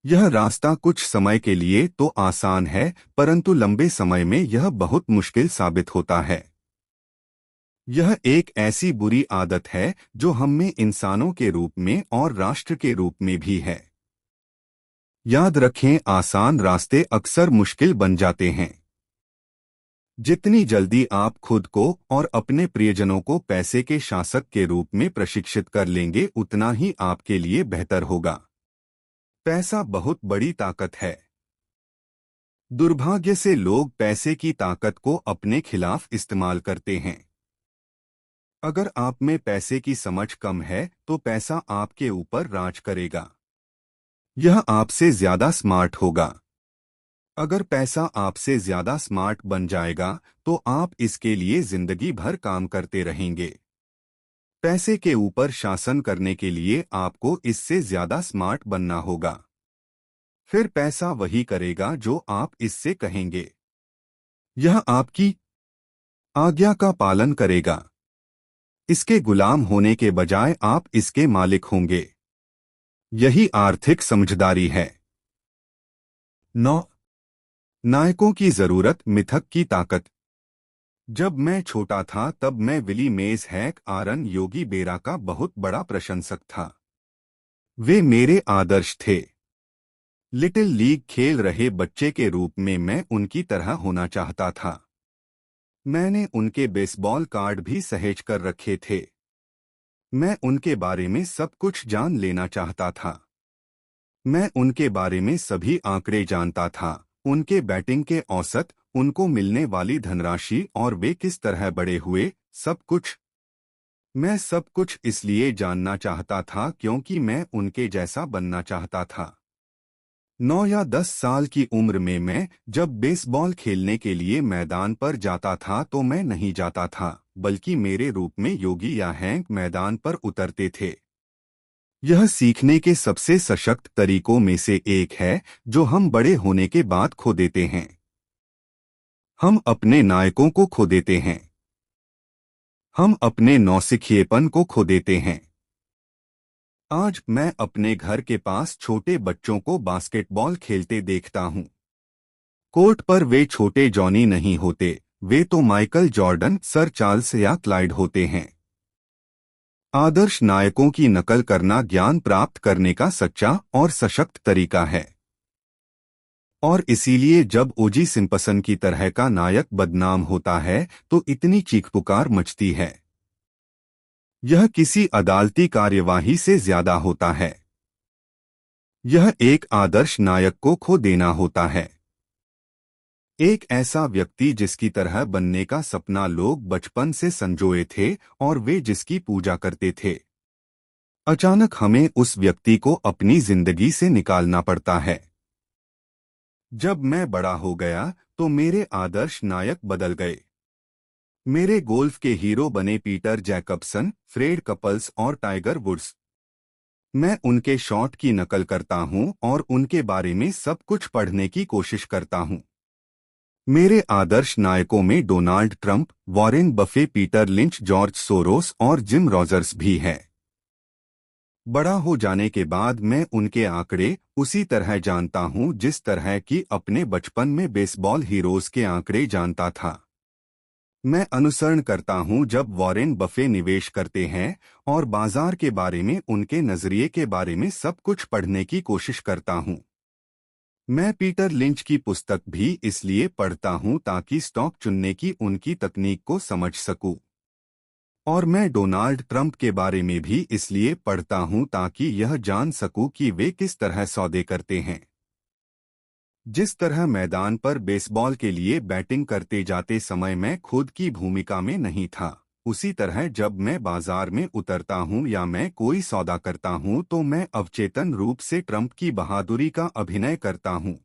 यह रास्ता कुछ समय के लिए तो आसान है, परंतु लंबे समय में यह बहुत मुश्किल साबित होता है। यह एक ऐसी बुरी आदत है जो हम में इंसानों के रूप में और राष्ट्र के रूप में भी है। याद रखें, आसान रास्ते अक्सर मुश्किल बन जाते हैं। जितनी जल्दी आप खुद को और अपने प्रियजनों को पैसे के शासक के रूप में प्रशिक्षित कर लेंगे, उतना ही आपके लिए बेहतर होगा। पैसा बहुत बड़ी ताकत है। दुर्भाग्य से लोग पैसे की ताकत को अपने खिलाफ इस्तेमाल करते हैं। अगर आप में पैसे की समझ कम है तो पैसा आपके ऊपर राज करेगा। यह आपसे ज्यादा स्मार्ट होगा। अगर पैसा आपसे ज्यादा स्मार्ट बन जाएगा तो आप इसके लिए जिंदगी भर काम करते रहेंगे। पैसे के ऊपर शासन करने के लिए आपको इससे ज्यादा स्मार्ट बनना होगा। फिर पैसा वही करेगा जो आप इससे कहेंगे। यह आपकी आज्ञा का पालन करेगा। इसके गुलाम होने के बजाय आप इसके मालिक होंगे। यही आर्थिक समझदारी है। 9. नायकों की जरूरत, मिथक की ताकत। जब मैं छोटा था तब मैं विली मेज हैक, आरन योगी बेरा का बहुत बड़ा प्रशंसक था। वे मेरे आदर्श थे। लिटिल लीग खेल रहे बच्चे के रूप में मैं उनकी तरह होना चाहता था। मैंने उनके बेसबॉल कार्ड भी सहेज कर रखे थे। मैं उनके बारे में सब कुछ जान लेना चाहता था। मैं उनके बारे में सभी आंकड़े जानता था, उनके बैटिंग के औसत, उनको मिलने वाली धनराशि और वे किस तरह बड़े हुए, सब कुछ। मैं सब कुछ इसलिए जानना चाहता था क्योंकि मैं उनके जैसा बनना चाहता था। 9 या 10 साल की उम्र में मैं जब बेसबॉल खेलने के लिए मैदान पर जाता था तो मैं नहीं जाता था, बल्कि मेरे रूप में योगी या हैंक मैदान पर उतरते थे। यह सीखने के सबसे सशक्त तरीकों में से एक है जो हम बड़े होने के बाद खो देते हैं। हम अपने नायकों को खो देते हैं। हम अपने नौसिखिएपन को खो देते हैं। आज मैं अपने घर के पास छोटे बच्चों को बास्केटबॉल खेलते देखता हूं। कोर्ट पर वे छोटे जॉनी नहीं होते, वे तो माइकल जॉर्डन, सर चार्ल्स या क्लाइड होते हैं। आदर्श नायकों की नकल करना ज्ञान प्राप्त करने का सच्चा और सशक्त तरीका है। और इसीलिए जब ओजी सिम्पसन की तरह का नायक बदनाम होता है तो इतनी चीख पुकार मचती है। यह किसी अदालती कार्यवाही से ज्यादा होता है। यह एक आदर्श नायक को खो देना होता है। एक ऐसा व्यक्ति जिसकी तरह बनने का सपना लोग बचपन से संजोए थे और वे जिसकी पूजा करते थे। अचानक हमें उस व्यक्ति को अपनी जिंदगी से निकालना पड़ता है। जब मैं बड़ा हो गया तो मेरे आदर्श नायक बदल गए। मेरे गोल्फ के हीरो बने पीटर जैकबसन, फ्रेड कपल्स और टाइगर वुड्स। मैं उनके शॉट की नकल करता हूं और उनके बारे में सब कुछ पढ़ने की कोशिश करता हूं। मेरे आदर्श नायकों में Donald Trump, Warren Buffett, Peter lynch, George Soros और जिम रॉजर्स भी हैं। बड़ा हो जाने के बाद मैं उनके आंकड़े उसी तरह जानता हूं जिस तरह की अपने बचपन में बेसबॉल हीरोज के आंकड़े जानता था। मैं अनुसरण करता हूं जब वॉरेन बफे निवेश करते हैं और बाजार के बारे में उनके नजरिए के बारे में सब कुछ पढ़ने की कोशिश करता हूं। मैं पीटर लिंच की पुस्तक भी इसलिए पढ़ता हूं ताकि स्टॉक चुनने की उनकी तकनीक को समझ सकूं। और मैं डोनाल्ड ट्रंप के बारे में भी इसलिए पढ़ता हूं ताकि यह जान सकूं कि वे किस तरह सौदे करते हैं। जिस तरह मैदान पर बेसबॉल के लिए बैटिंग करते जाते समय मैं खुद की भूमिका में नहीं था, उसी तरह जब मैं बाजार में उतरता हूं या मैं कोई सौदा करता हूं तो मैं अवचेतन रूप से ट्रंप की बहादुरी का अभिनय करता हूं।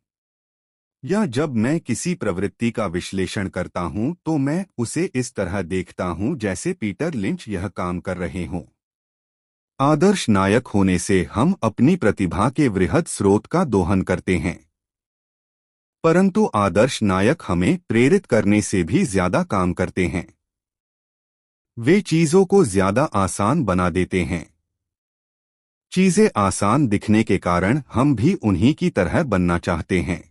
या जब मैं किसी प्रवृत्ति का विश्लेषण करता हूं तो मैं उसे इस तरह देखता हूं जैसे पीटर लिंच यह काम कर रहे हों। आदर्श नायक होने से हम अपनी प्रतिभा के वृहद स्रोत का दोहन करते हैं, परंतु आदर्श नायक हमें प्रेरित करने से भी ज्यादा काम करते हैं। वे चीजों को ज्यादा आसान बना देते हैं। चीजें आसान दिखने के कारण हम भी उन्हीं की तरह बनना चाहते हैं।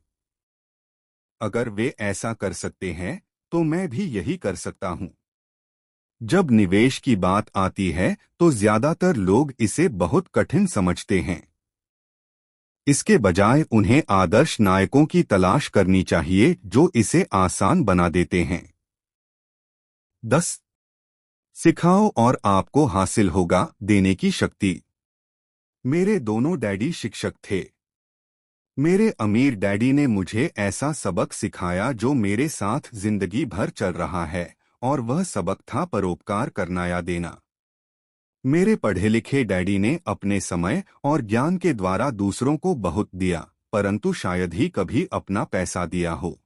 अगर वे ऐसा कर सकते हैं तो मैं भी यही कर सकता हूं। जब निवेश की बात आती है तो ज्यादातर लोग इसे बहुत कठिन समझते हैं। इसके बजाय उन्हें आदर्श नायकों की तलाश करनी चाहिए जो इसे आसान बना देते हैं। 10 सिखाओ और आपको हासिल होगा देने की शक्ति। मेरे दोनों डैडी शिक्षक थे। मेरे अमीर डैडी ने मुझे ऐसा सबक सिखाया जो मेरे साथ जिंदगी भर चल रहा है, और वह सबक था परोपकार करना या देना। मेरे पढ़े लिखे डैडी ने अपने समय और ज्ञान के द्वारा दूसरों को बहुत दिया, परंतु शायद ही कभी अपना पैसा दिया हो।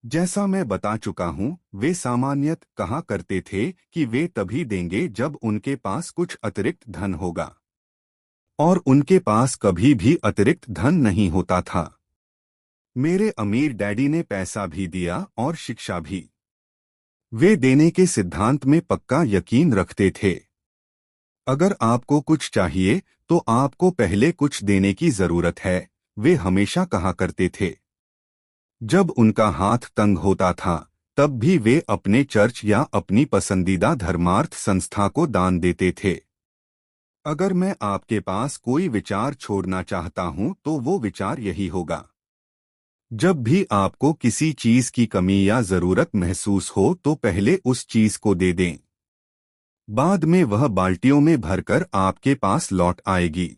जैसा मैं बता चुका हूँ, वे सामान्यत कहा करते थे कि वे तभी देंगे जब उनके पास कुछ अतिरिक्त धन होगा, और उनके पास कभी भी अतिरिक्त धन नहीं होता था। मेरे अमीर डैडी ने पैसा भी दिया और शिक्षा भी। वे देने के सिद्धांत में पक्का यकीन रखते थे। अगर आपको कुछ चाहिए तो आपको पहले कुछ देने की जरूरत है, वे हमेशा कहा करते थे। जब उनका हाथ तंग होता था तब भी वे अपने चर्च या अपनी पसंदीदा धर्मार्थ संस्था को दान देते थे। अगर मैं आपके पास कोई विचार छोड़ना चाहता हूं तो वो विचार यही होगा। जब भी आपको किसी चीज की कमी या जरूरत महसूस हो तो पहले उस चीज को दे दें। बाद में वह बाल्टियों में भरकर आपके पास लौट आएगी।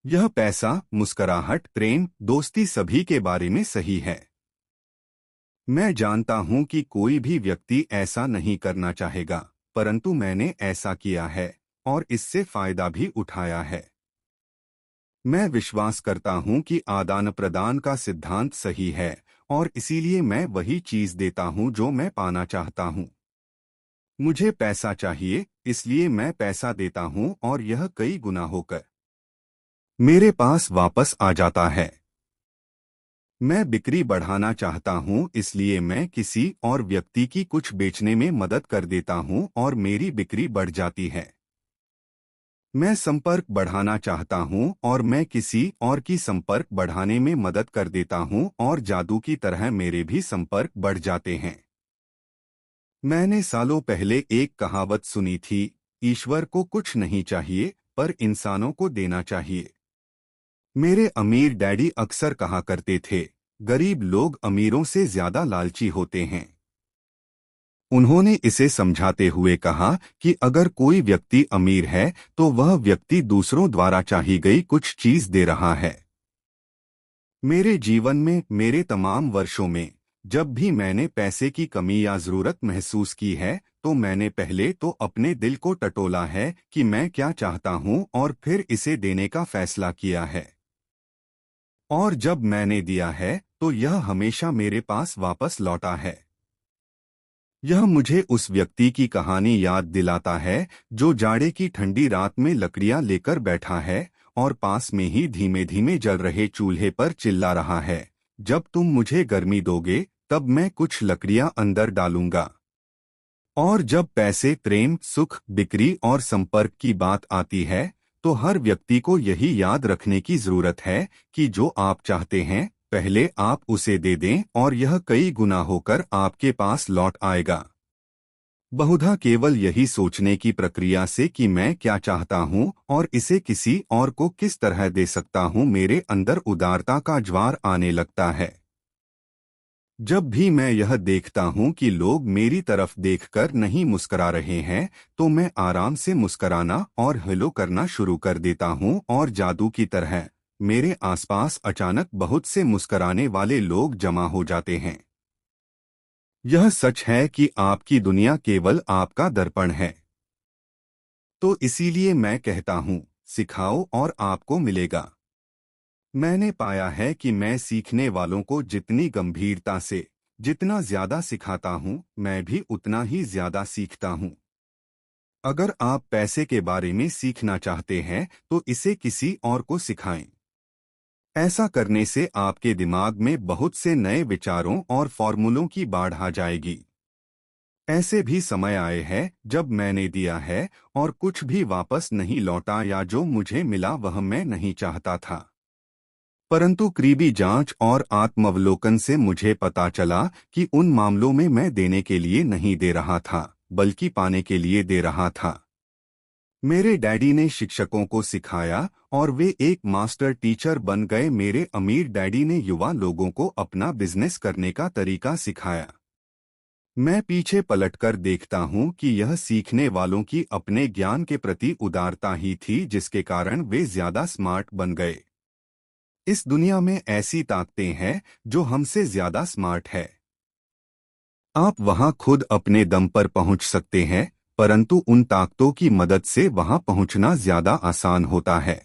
यह पैसा, मुस्कुराहट, प्रेम, दोस्ती सभी के बारे में सही है। मैं जानता हूं कि कोई भी व्यक्ति ऐसा नहीं करना चाहेगा, परंतु मैंने ऐसा किया है और इससे फायदा भी उठाया है। मैं विश्वास करता हूं कि आदान प्रदान का सिद्धांत सही है, और इसीलिए मैं वही चीज देता हूं जो मैं पाना चाहता हूं। मुझे पैसा चाहिए, इसलिए मैं पैसा देता हूं और यह कई गुना होकर मेरे पास वापस आ जाता है। मैं बिक्री बढ़ाना चाहता हूं, इसलिए मैं किसी और व्यक्ति की कुछ बेचने में मदद कर देता हूं और मेरी बिक्री बढ़ जाती है। मैं संपर्क बढ़ाना चाहता हूं और मैं किसी और की संपर्क बढ़ाने में मदद कर देता हूं और जादू की तरह मेरे भी संपर्क बढ़ जाते हैं। मैंने सालों पहले एक कहावत सुनी थी, ईश्वर को कुछ नहीं चाहिए पर इंसानों को देना चाहिए। मेरे अमीर डैडी अक्सर कहा करते थे, गरीब लोग अमीरों से ज्यादा लालची होते हैं। उन्होंने इसे समझाते हुए कहा कि अगर कोई व्यक्ति अमीर है तो वह व्यक्ति दूसरों द्वारा चाही गई कुछ चीज दे रहा है। मेरे जीवन में मेरे तमाम वर्षों में जब भी मैंने पैसे की कमी या जरूरत महसूस की है तो मैंने पहले तो अपने दिल को टटोला है कि मैं क्या चाहता हूं और फिर इसे देने का फैसला किया है। और जब मैंने दिया है तो यह हमेशा मेरे पास वापस लौटा है। यह मुझे उस व्यक्ति की कहानी याद दिलाता है जो जाड़े की ठंडी रात में लकड़ियां लेकर बैठा है और पास में ही धीमे धीमे जल रहे चूल्हे पर चिल्ला रहा है, जब तुम मुझे गर्मी दोगे तब मैं कुछ लकड़ियां अंदर डालूंगा। और जब पैसे, प्रेम, सुख, बिक्री और संपर्क की बात आती है तो हर व्यक्ति को यही याद रखने की जरूरत है कि जो आप चाहते हैं पहले आप उसे दे दें और यह कई गुना होकर आपके पास लौट आएगा। बहुधा केवल यही सोचने की प्रक्रिया से कि मैं क्या चाहता हूं और इसे किसी और को किस तरह दे सकता हूं, मेरे अंदर उदारता का ज्वार आने लगता है। जब भी मैं यह देखता हूं कि लोग मेरी तरफ देखकर नहीं मुस्करा रहे हैं तो मैं आराम से मुस्कराना और हेलो करना शुरू कर देता हूं और जादू की तरह मेरे आसपास अचानक बहुत से मुस्कराने वाले लोग जमा हो जाते हैं। यह सच है कि आपकी दुनिया केवल आपका दर्पण है। तो इसीलिए मैं कहता हूँ, सिखाओ और आपको मिलेगा। मैंने पाया है कि मैं सीखने वालों को जितनी गंभीरता से, जितना ज्यादा सिखाता हूँ, मैं भी उतना ही ज्यादा सीखता हूँ। अगर आप पैसे के बारे में सीखना चाहते हैं तो इसे किसी और को सिखाएं। ऐसा करने से आपके दिमाग में बहुत से नए विचारों और फॉर्मूलों की बाढ़ आ जाएगी। ऐसे भी समय आए हैं जब मैंने दिया है और कुछ भी वापस नहीं लौटा या जो मुझे मिला वह मैं नहीं चाहता था। परंतु करीबी जांच और आत्मावलोकन से मुझे पता चला कि उन मामलों में मैं देने के लिए नहीं दे रहा था बल्कि पाने के लिए दे रहा था। मेरे डैडी ने शिक्षकों को सिखाया और वे एक मास्टर टीचर बन गए। मेरे अमीर डैडी ने युवा लोगों को अपना बिजनेस करने का तरीका सिखाया। मैं पीछे पलटकर देखता हूं कि यह सीखने वालों की अपने ज्ञान के प्रति उदारता ही थी जिसके कारण वे ज्यादा स्मार्ट बन गए। इस दुनिया में ऐसी ताकतें हैं जो हमसे ज्यादा स्मार्ट है। आप वहां खुद अपने दम पर पहुंच सकते हैं, परंतु उन ताकतों की मदद से वहां पहुंचना ज्यादा आसान होता है।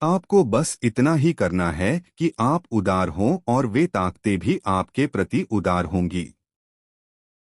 आपको बस इतना ही करना है कि आप उदार हों और वे ताकतें भी आपके प्रति उदार होंगी।